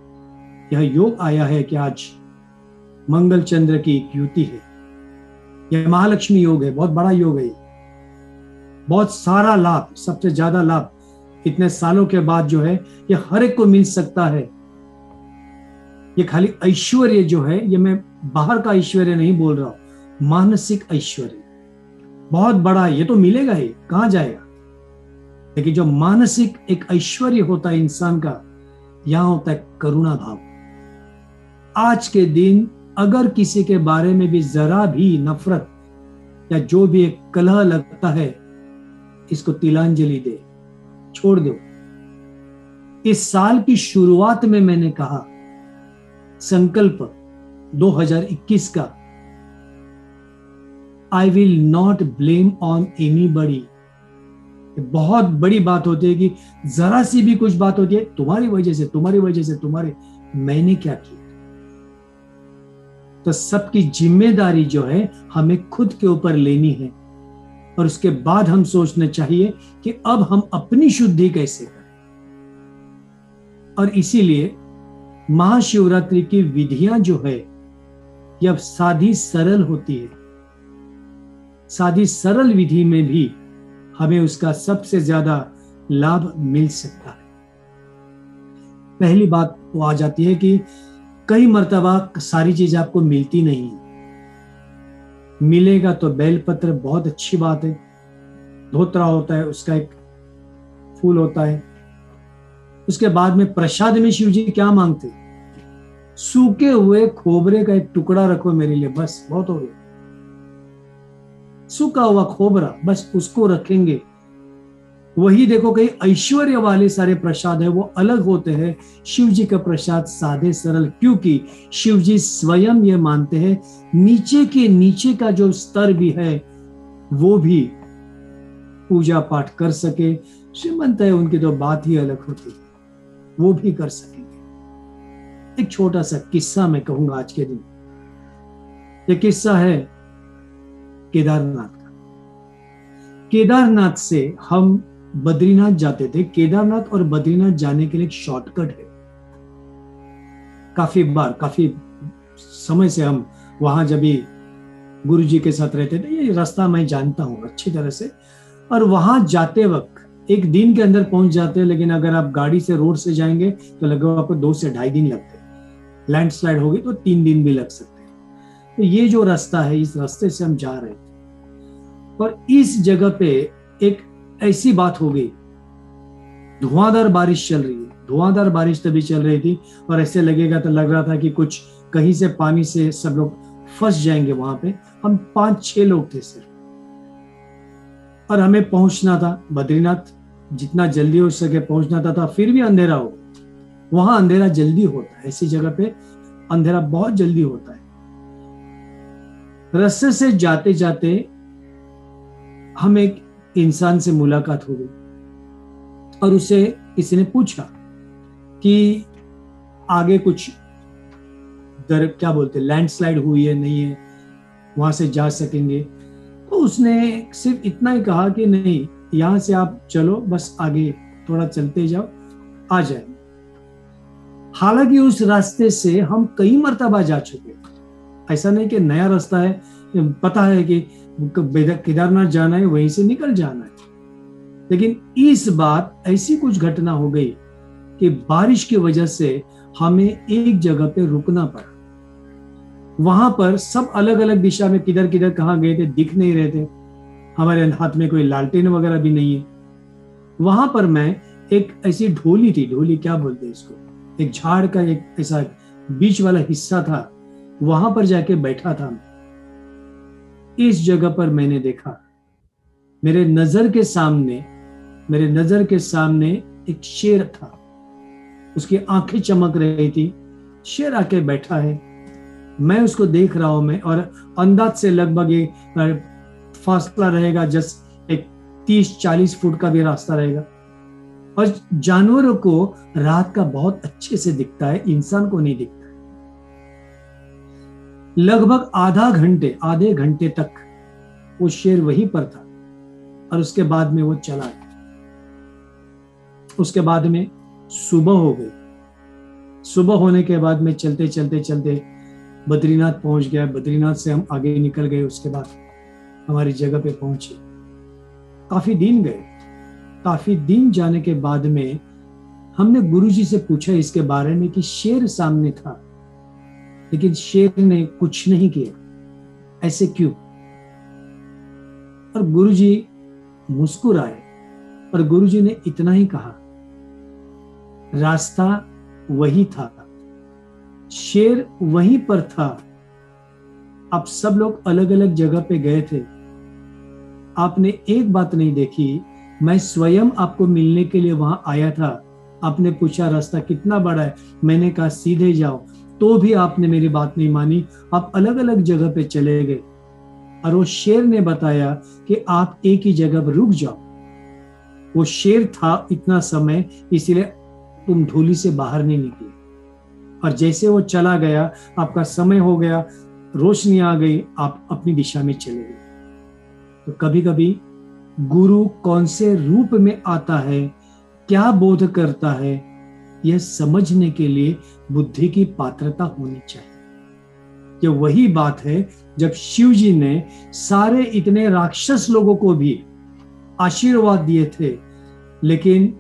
यह योग आया है कि आज मंगल चंद्र की एक युति है, यह महालक्ष्मी योग है, बहुत बड़ा योग है, बहुत सारा लाभ, सबसे ज्यादा लाभ इतने सालों के बाद जो है ये हर एक को मिल सकता है। ये खाली ऐश्वर्य जो है, ये मैं बाहर का ऐश्वर्य नहीं बोल रहा हूं, मानसिक ऐश्वर्य बहुत बड़ा है, ये तो मिलेगा ही, कहां जाएगा। लेकिन जो मानसिक एक ऐश्वर्य होता है इंसान का, यहां होता है करुणा भाव। आज के दिन अगर किसी के बारे में भी जरा भी नफरत या जो भी एक कलह लगता है, इसको तिलांजलि दे, छोड़ दो। इस साल की शुरुआत में मैंने कहा संकल्प 2021 का, I will not blame on anybody. बहुत बड़ी बात होती है कि जरा सी भी कुछ बात होती है तुम्हारी वजह से, तुम्हारी वजह से, तुम्हारे, मैंने क्या किया। तो सबकी जिम्मेदारी जो है हमें खुद के ऊपर लेनी है, और उसके बाद हम सोचना चाहिए कि अब हम अपनी शुद्धि कैसे करें। और इसीलिए महाशिवरात्रि की विधियां जो है ये अब सादी सरल होती है। सादी सरल विधि में भी हमें उसका सबसे ज्यादा लाभ मिल सकता है। पहली बात वो आ जाती है कि कई मर्तबा सारी चीज आपको मिलती नहीं है, मिलेगा तो बेलपत्र बहुत अच्छी बात है, धोत्रा होता है, उसका एक फूल होता है। उसके बाद में प्रसाद में शिव जी क्या मांगते, सूखे हुए खोबरे का एक टुकड़ा रखो मेरे लिए, बस बहुत हो गया। सूखा हुआ खोबरा, बस उसको रखेंगे। वही देखो, कई ऐश्वर्य वाले सारे प्रसाद है वो अलग होते हैं, शिव जी का प्रसाद सादे सरल, क्योंकि शिव जी स्वयं ये मानते हैं नीचे के नीचे का जो स्तर भी है वो भी पूजा पाठ कर सके। श्रीमंत है उनकी तो बात ही अलग होती है, वो भी कर सकेंगे। एक छोटा सा किस्सा मैं कहूंगा आज के दिन। ये किस्सा है केदारनाथ का। केदारनाथ से हम बद्रीनाथ जाते थे। केदारनाथ और बद्रीनाथ जाने के लिए एक शॉर्टकट है। काफी समय से हम वहां जब भी गुरु जी के साथ रहते थे, ये रास्ता मैं जानता हूं अच्छी तरह से। और वहां जाते वक्त एक दिन के अंदर पहुंच जाते हैं, लेकिन अगर आप गाड़ी से, रोड से जाएंगे तो लगभग आपको 2 से ढाई दिन लगते हैं। लैंडस्लाइड होगी तो 3 दिन भी लग सकते हैं। तो ये जो रास्ता है, इस रास्ते से हम जा रहे थे, और इस जगह पे एक ऐसी बात हो गई, धुआंधार बारिश चल रही है। धुआंधार बारिश तभी चल रही थी और ऐसे लगेगा तो लग रहा था कि कुछ कहीं से पानी से सब लोग फंस जाएंगे वहां पे। हम 5-6 लोग थे सिर्फ, और हमें पहुंचना था बद्रीनाथ, जितना जल्दी हो सके पहुंचना था। फिर भी अंधेरा हो, वहां अंधेरा जल्दी होता है, ऐसी जगह पे अंधेरा बहुत जल्दी होता है। रास्ते से जाते जाते हम एक इंसान से मुलाकात हो गई और उससे किसी ने पूछा कि आगे कुछ क्या बोलते लैंडस्लाइड हुई है, नहीं है, वहां से जा सकेंगे। तो उसने सिर्फ इतना ही कहा कि नहीं, यहां से आप चलो, बस आगे थोड़ा चलते जाओ, आ जाएंगे। हालांकि उस रास्ते से हम कई मर्तबा जा चुके, ऐसा नहीं कि नया रास्ता है। पता है कि केदारनाथ जाना है, वहीं से निकल जाना है। लेकिन इस बार ऐसी कुछ घटना हो गई कि बारिश की वजह से हमें एक जगह पे रुकना पड़ा। वहां पर सब अलग अलग दिशा में किधर किधर कहां गए थे दिख नहीं रहे थे, हमारे हाथ में कोई लालटेन वगैरह भी नहीं है। वहां पर मैं एक ऐसी ढोली थी, ढोली क्या बोलते हैं इसको, एक झाड़ का एक ऐसा बीच वाला हिस्सा था, वहां पर जाके बैठा था। इस जगह पर मैंने देखा, मेरे नजर के सामने एक शेर था, उसकी आंखें चमक रही थी, शेर आके बैठा है, मैं उसको देख रहा हूं। मैं और अंदाज से लगभग ये फासला रहेगा, जस्ट एक 30-40 फुट का भी रास्ता रहेगा। और जानवरों को रात का बहुत अच्छे से दिखता है, इंसान को नहीं दिखता। लगभग आधे घंटे तक वो शेर वहीं पर था और उसके बाद में वो चला गया। उसके बाद में सुबह हो गई। सुबह होने के बाद में चलते चलते बद्रीनाथ पहुंच गया। बद्रीनाथ से हम आगे निकल गए। उसके बाद हमारी जगह पे पहुंचे। काफी दिन गए। काफी दिन जाने के बाद में हमने गुरुजी से पूछा इसके बारे में कि शेर सामने था, लेकिन शेर ने कुछ नहीं किया, ऐसे क्यों? और गुरुजी मुस्कुराए और गुरुजी ने इतना ही कहा, रास्ता वही था, शेर वहीं पर था। आप सब लोग अलग अलग जगह पे गए थे, आपने एक बात नहीं देखी, मैं स्वयं आपको मिलने के लिए वहां आया था। आपने पूछा रास्ता कितना बड़ा है, मैंने कहा सीधे जाओ, तो भी आपने मेरी बात नहीं मानी, आप अलग अलग जगह पे चले गए। और वो शेर ने बताया कि आप एक ही जगह पर रुक जाओ। वो शेर था इतना समय, इसीलिए तुम ढोली से बाहर नहीं निकले। और जैसे वो चला गया, आपका समय हो गया, रोशनी आ गई, आप अपनी दिशा में चले गए। तो कभी कभी गुरु कौन से रूप में आता है, क्या बोध करता है, यह समझने के लिए बुद्धि की पात्रता होनी चाहिए। ये वही बात है जब शिव जी ने सारे इतने राक्षस लोगों को भी आशीर्वाद दिए थे, लेकिन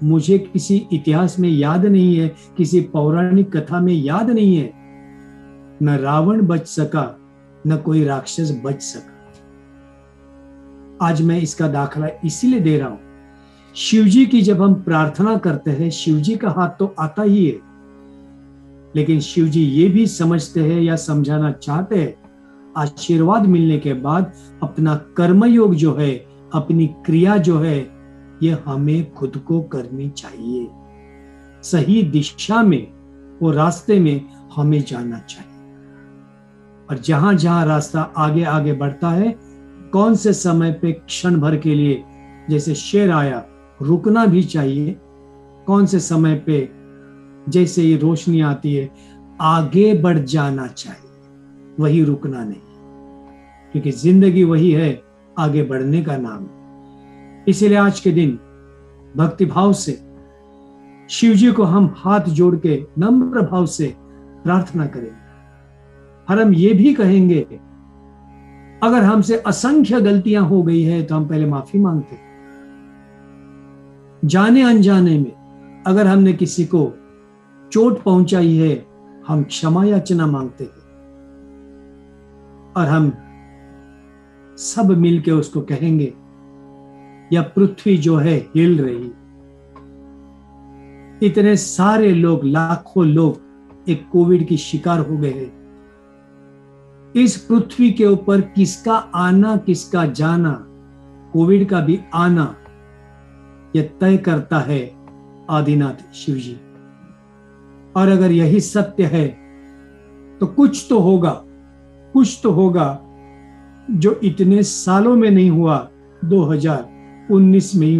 मुझे किसी इतिहास में याद नहीं है, किसी पौराणिक कथा में याद नहीं है, न रावण बच सका, न कोई राक्षस बच सका। आज मैं इसका दाखला इसीलिए दे रहा हूं, शिवजी की जब हम प्रार्थना करते हैं, शिवजी का हाथ तो आता ही है, लेकिन शिवजी ये भी समझते हैं या समझाना चाहते हैं, आशीर्वाद मिलने के बाद अपना कर्मयोग जो है, अपनी क्रिया जो है, ये हमें खुद को करनी चाहिए। सही दिशा में, वो रास्ते में हमें जाना चाहिए। और जहां जहां रास्ता आगे आगे बढ़ता है, कौन से समय पे क्षण भर के लिए, जैसे शेर आया, रुकना भी चाहिए। कौन से समय पे जैसे ये रोशनी आती है, आगे बढ़ जाना चाहिए, वही रुकना नहीं, क्योंकि जिंदगी वही है, आगे बढ़ने का नाम है। इसलिए आज के दिन भक्ति भाव से शिव जी को हम हाथ जोड़ के नम्र भाव से प्रार्थना करेंगे। और हम ये भी कहेंगे, अगर हमसे असंख्य गलतियां हो गई है तो हम पहले माफी मांगते हैं। जाने अनजाने में अगर हमने किसी को चोट पहुंचाई है, हम क्षमा याचना मांगते हैं। और हम सब मिलके उसको कहेंगे, यह पृथ्वी जो है हिल रही, इतने सारे लोग, लाखों लोग एक कोविड की शिकार हो गए हैं। इस पृथ्वी के ऊपर किसका आना किसका जाना, कोविड का भी आना, यह तय करता है आदिनाथ शिव जी। और अगर यही सत्य है तो कुछ तो होगा जो इतने सालों में नहीं हुआ, 2019 में ही,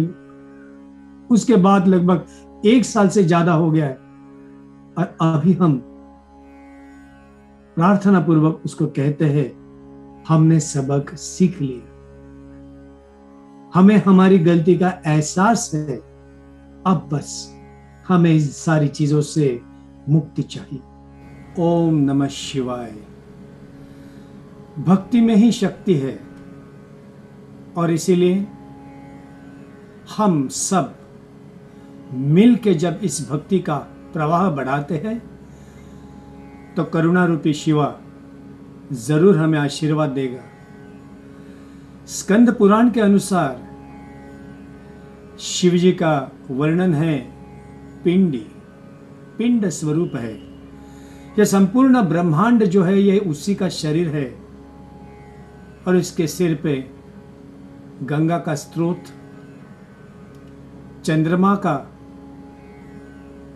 उसके बाद लगभग 1 साल से ज्यादा हो गया है। और अभी हम प्रार्थना पूर्वक उसको कहते हैं, हमने सबक सीख लिया, हमें हमारी गलती का एहसास है, अब बस हमें इन सारी चीजों से मुक्ति चाहिए। ओम नमः शिवाय। भक्ति में ही शक्ति है। और इसीलिए हम सब मिल के जब इस भक्ति का प्रवाह बढ़ाते हैं तो करुणा रूपी शिवा जरूर हमें आशीर्वाद देगा। स्कंद पुराण के अनुसार शिव जी का वर्णन है पिंडी, पिंड स्वरूप है। यह संपूर्ण ब्रह्मांड जो है यह उसी का शरीर है और इसके सिर पे गंगा का स्रोत, चंद्रमा का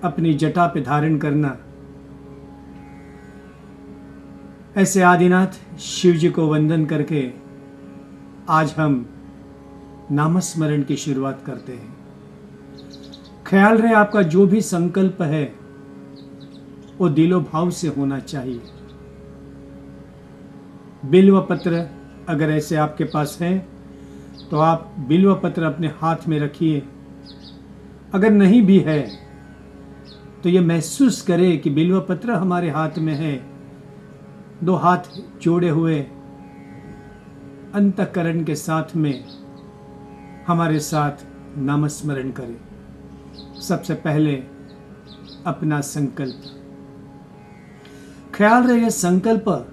अपनी जटा पे धारण करना, ऐसे आदिनाथ शिव जी को वंदन करके आज हम नामस्मरण की शुरुआत करते हैं। ख्याल रहे आपका जो भी संकल्प है वो दिलो भाव से होना चाहिए। बिल्व पत्र अगर ऐसे आपके पास है तो आप बिल्व पत्र अपने हाथ में रखिए। अगर नहीं भी है तो ये महसूस करें कि बिल्व पत्र हमारे हाथ में है। दो हाथ जोड़े हुए अंतःकरण के साथ में हमारे साथ नामस्मरण करें। सबसे पहले अपना संकल्प। ख्याल रहे संकल्प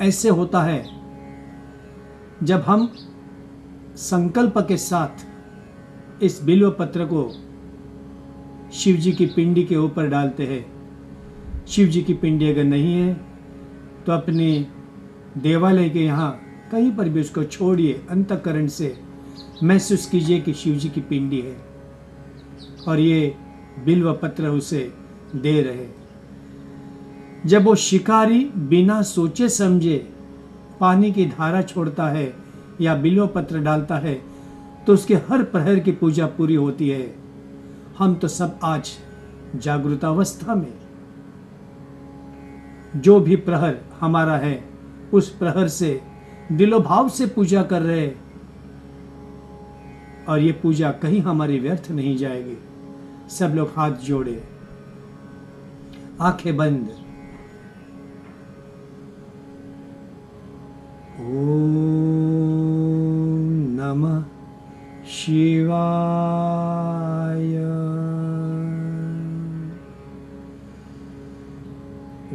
ऐसे होता है जब हम संकल्प के साथ इस बिल्व पत्र को शिव जी की पिंडी के ऊपर डालते हैं। शिव जी की पिंडी अगर नहीं है तो अपने देवालय के यहाँ कहीं पर भी उसको छोड़िए, अंतःकरण से महसूस कीजिए कि शिव जी की पिंडी है और ये बिल्व पत्र उसे दे रहे। जब वो शिकारी बिना सोचे समझे पानी की धारा छोड़ता है या बिल्व पत्र डालता है तो उसके हर प्रहर की पूजा पूरी होती है। हम तो सब आज जागृतावस्था में जो भी प्रहर हमारा है उस प्रहर से दिलोभाव से पूजा कर रहे और ये पूजा कहीं हमारी व्यर्थ नहीं जाएगी। सब लोग हाथ जोड़े, आंखें बंद। ओम नमः शिवाय।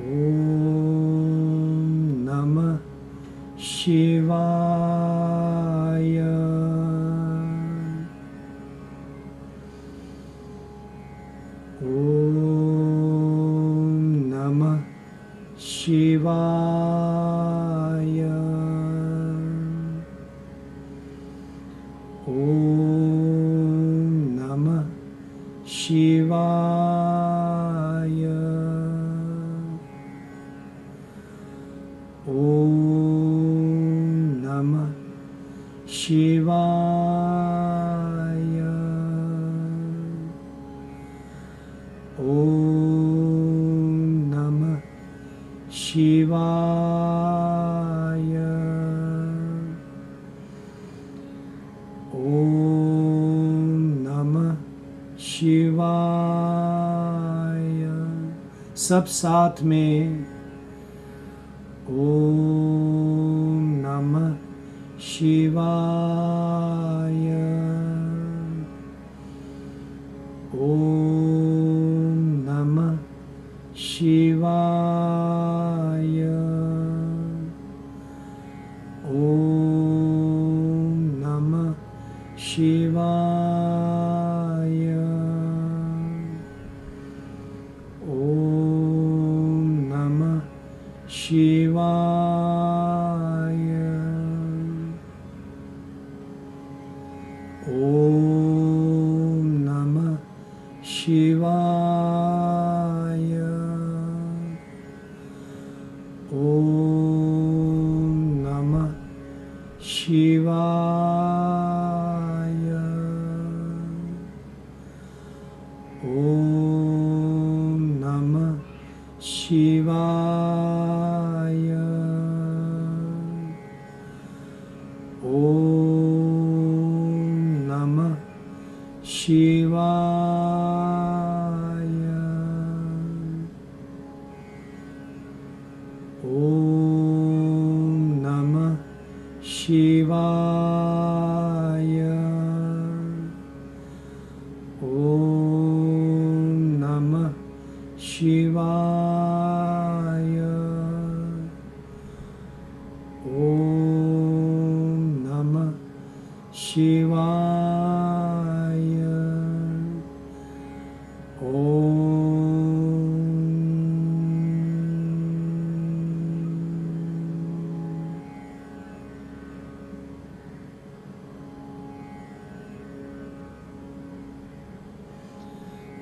ओम नमः शिवाय। शिवाय। ओम नमः शिवाय। ओम नमः शिवाय। ओम नमः शिवाय। ओम नमः शिवाय। सब साथ में ओम नमः शिवाय। ओम नमः शिवाय। ओम नमः शिवाय। ओम नमः शिवाय। ओम नमः शिवाय। ओम नमः शिवाय। ओम नमः शिवाय। ओम नमः शिवाय। ओम नमः शिवाय। शिवाय।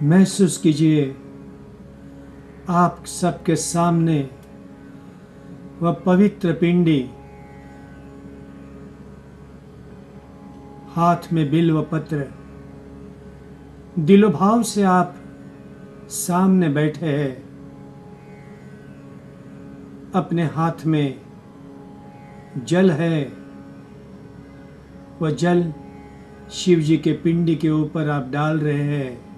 महसूस कीजिए आप सबके सामने वह पवित्र पिंडी, हाथ में बिल्व पत्र, दिलो भाव से आप सामने बैठे हैं। अपने हाथ में जल है, वह जल शिव जी के पिंडी के ऊपर आप डाल रहे हैं।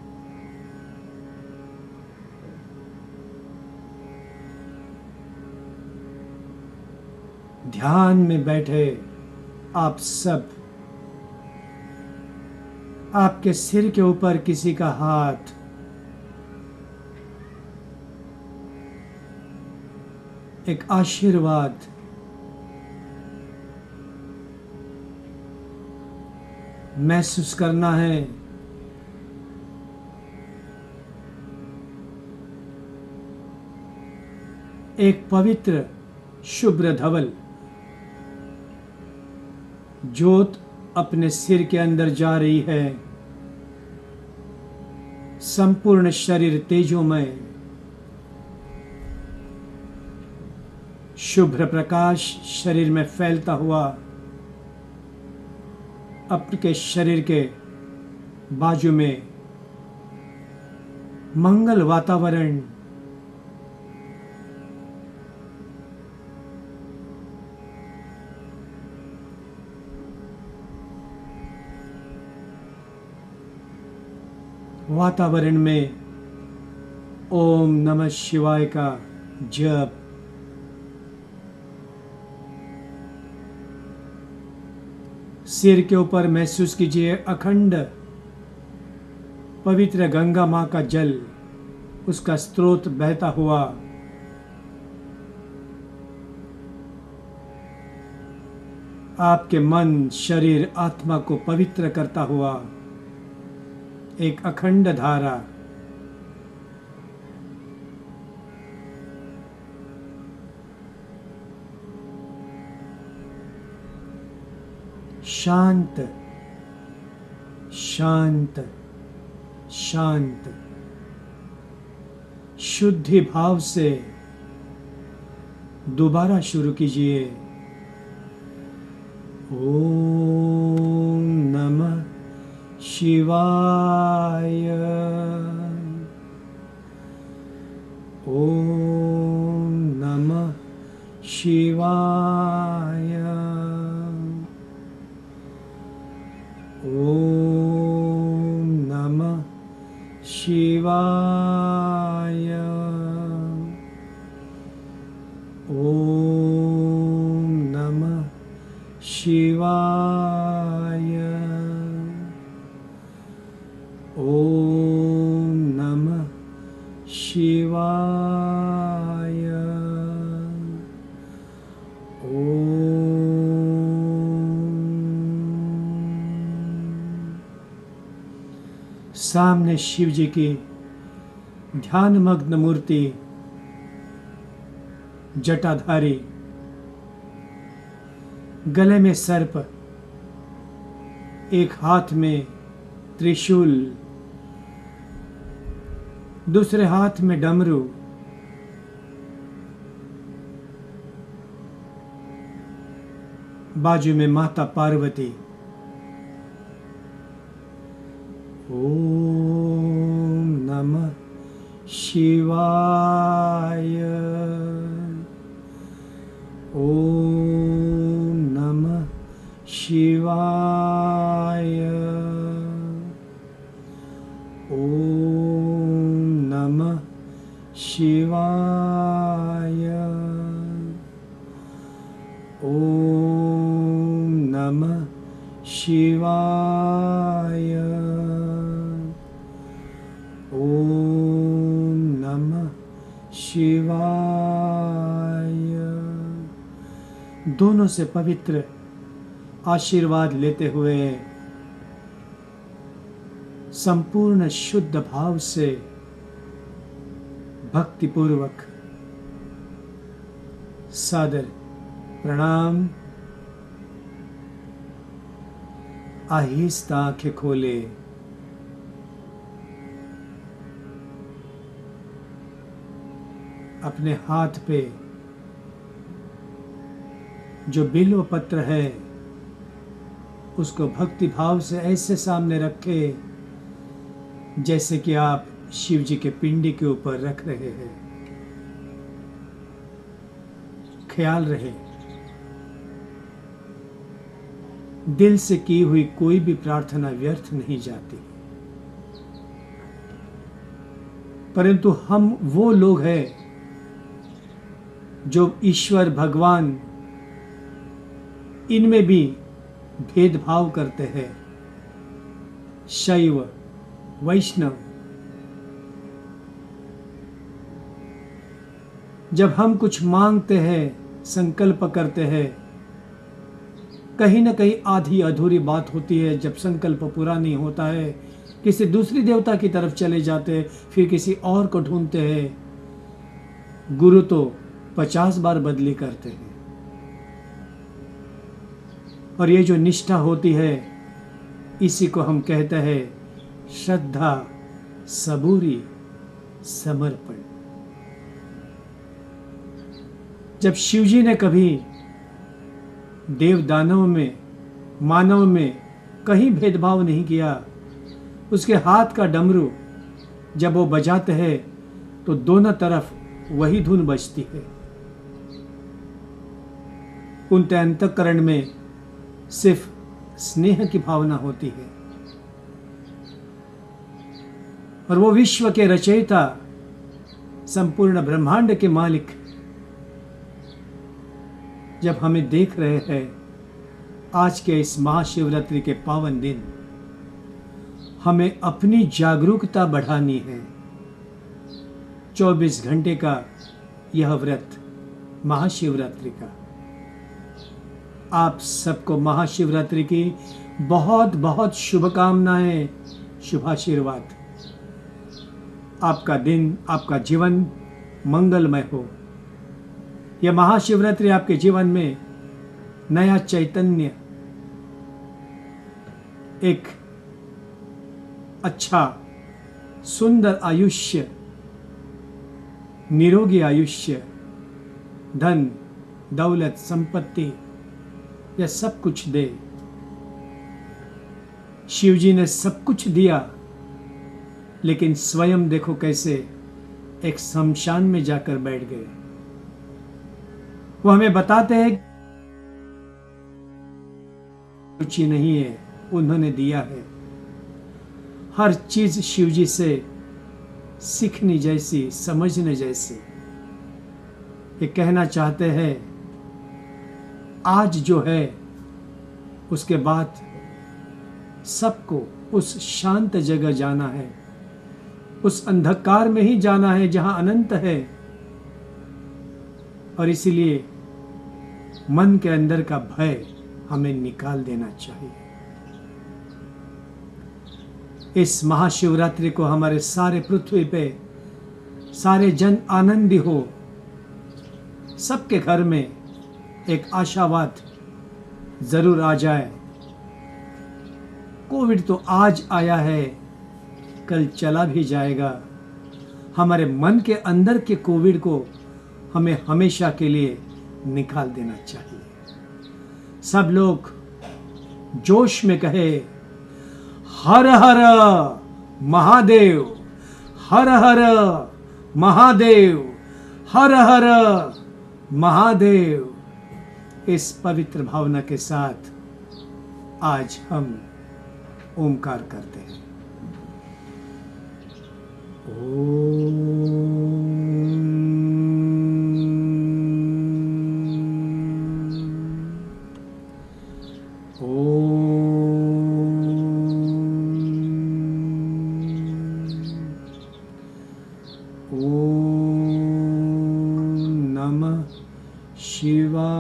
ध्यान में बैठे आप सब, आपके सिर के ऊपर किसी का हाथ, एक आशीर्वाद, महसूस करना है। एक पवित्र शुभ्र धवल ज्योत अपने सिर के अंदर जा रही है। संपूर्ण शरीर तेजोमय, शुभ्र प्रकाश शरीर में फैलता हुआ आपके शरीर के बाजू में मंगल वातावरण, वातावरण में ओम नमः शिवाय का जप, सिर के ऊपर महसूस कीजिए अखंड पवित्र गंगा मां का जल, उसका स्रोत बहता हुआ। आपके मन, शरीर, आत्मा को पवित्र करता हुआ एक अखंड धारा। शांत शांत शांत, शुद्धि भाव से दोबारा शुरू कीजिए। ओम नमः शिवाय। ओम नमः शिवाय। ओम नमः शिवाय। ओम नमः शिवाय। ओम नमः शिवाय। सामने शिव जी की ध्यानमग्न मूर्ति, जटाधारी, गले में सर्प, एक हाथ में त्रिशूल, दूसरे हाथ में डमरू, बाजू में माता पार्वती। ओम नमः शिवाय। ओम नमः शिवाय। ओम नमः शिवाय। ओम नमः शिवाय। ओम नमः शिवाय। दोनों से पवित्र आशीर्वाद लेते हुए संपूर्ण शुद्ध भाव से भक्तिपूर्वक सादर प्रणाम। आहिस्ता आंखें खोले। अपने हाथ पे जो बिल्व पत्र है उसको भक्ति भाव से ऐसे सामने रखे जैसे कि आप शिव जी के पिंडी के ऊपर रख रहे हैं। ख्याल रहे दिल से की हुई कोई भी प्रार्थना व्यर्थ नहीं जाती, परंतु हम वो लोग हैं जो ईश्वर भगवान इनमें भी भेदभाव करते हैं। शैव वैष्णव, जब हम कुछ मांगते हैं, संकल्प करते हैं, कहीं ना कहीं आधी अधूरी बात होती है। जब संकल्प पूरा नहीं होता है, किसी दूसरी देवता की तरफ चले जाते हैं, फिर किसी और को ढूंढते हैं। गुरु तो 50 बार बदली करते हैं। और ये जो निष्ठा होती है, इसी को हम कहते हैं श्रद्धा, सबूरी, समर्पण। जब शिवजी ने कभी देव दानव में, मानव में कहीं भेदभाव नहीं किया, उसके हाथ का डमरू जब वो बजाते हैं तो दोनों तरफ वही धुन बजती है। उनके अंतःकरण में सिर्फ स्नेह की भावना होती है। और वो विश्व के रचयिता, संपूर्ण ब्रह्मांड के मालिक जब हमें देख रहे हैं आज के इस महाशिवरात्रि के पावन दिन, हमें अपनी जागरूकता बढ़ानी है। 24 घंटे का यह व्रत महाशिवरात्रि का, आप सबको महाशिवरात्रि की बहुत बहुत शुभकामनाएं, शुभाशीर्वाद। आपका दिन, आपका जीवन मंगलमय हो। यह महाशिवरात्रि आपके जीवन में नया चैतन्य, एक अच्छा सुंदर आयुष्य, निरोगी आयुष्य, धन दौलत संपत्ति, यह सब कुछ दे। शिव जी ने सब कुछ दिया, लेकिन स्वयं देखो कैसे एक शमशान में जाकर बैठ गए। वो हमें बताते हैं रुचि नहीं है, उन्होंने दिया है। हर चीज शिव जी से सीखने जैसी, समझने जैसी। ये कहना चाहते हैं आज जो है, उसके बाद सबको उस शांत जगह जाना है, उस अंधकार में ही जाना है जहां अनंत है। और इसीलिए मन के अंदर का भय हमें निकाल देना चाहिए। इस महाशिवरात्रि को हमारे सारे पृथ्वी पे सारे जन आनंदी हो, सबके घर में एक आशावाद जरूर आ जाए। कोविड तो आज आया है, कल चला भी जाएगा। हमारे मन के अंदर के कोविड को हमें हमेशा के लिए निकाल देना चाहिए। सब लोग जोश में कहे हर हर महादेव, हर हर महादेव, हर हर महादेव। इस पवित्र भावना के साथ आज हम ओमकार करते हैं। शिवाय।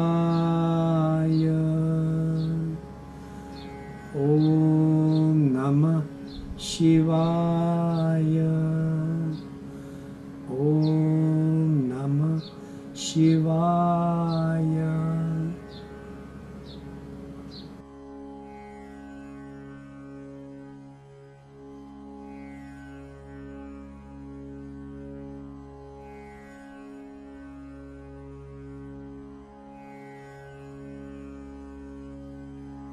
ओम नमः शिवाय। ओम नमः शिवाय।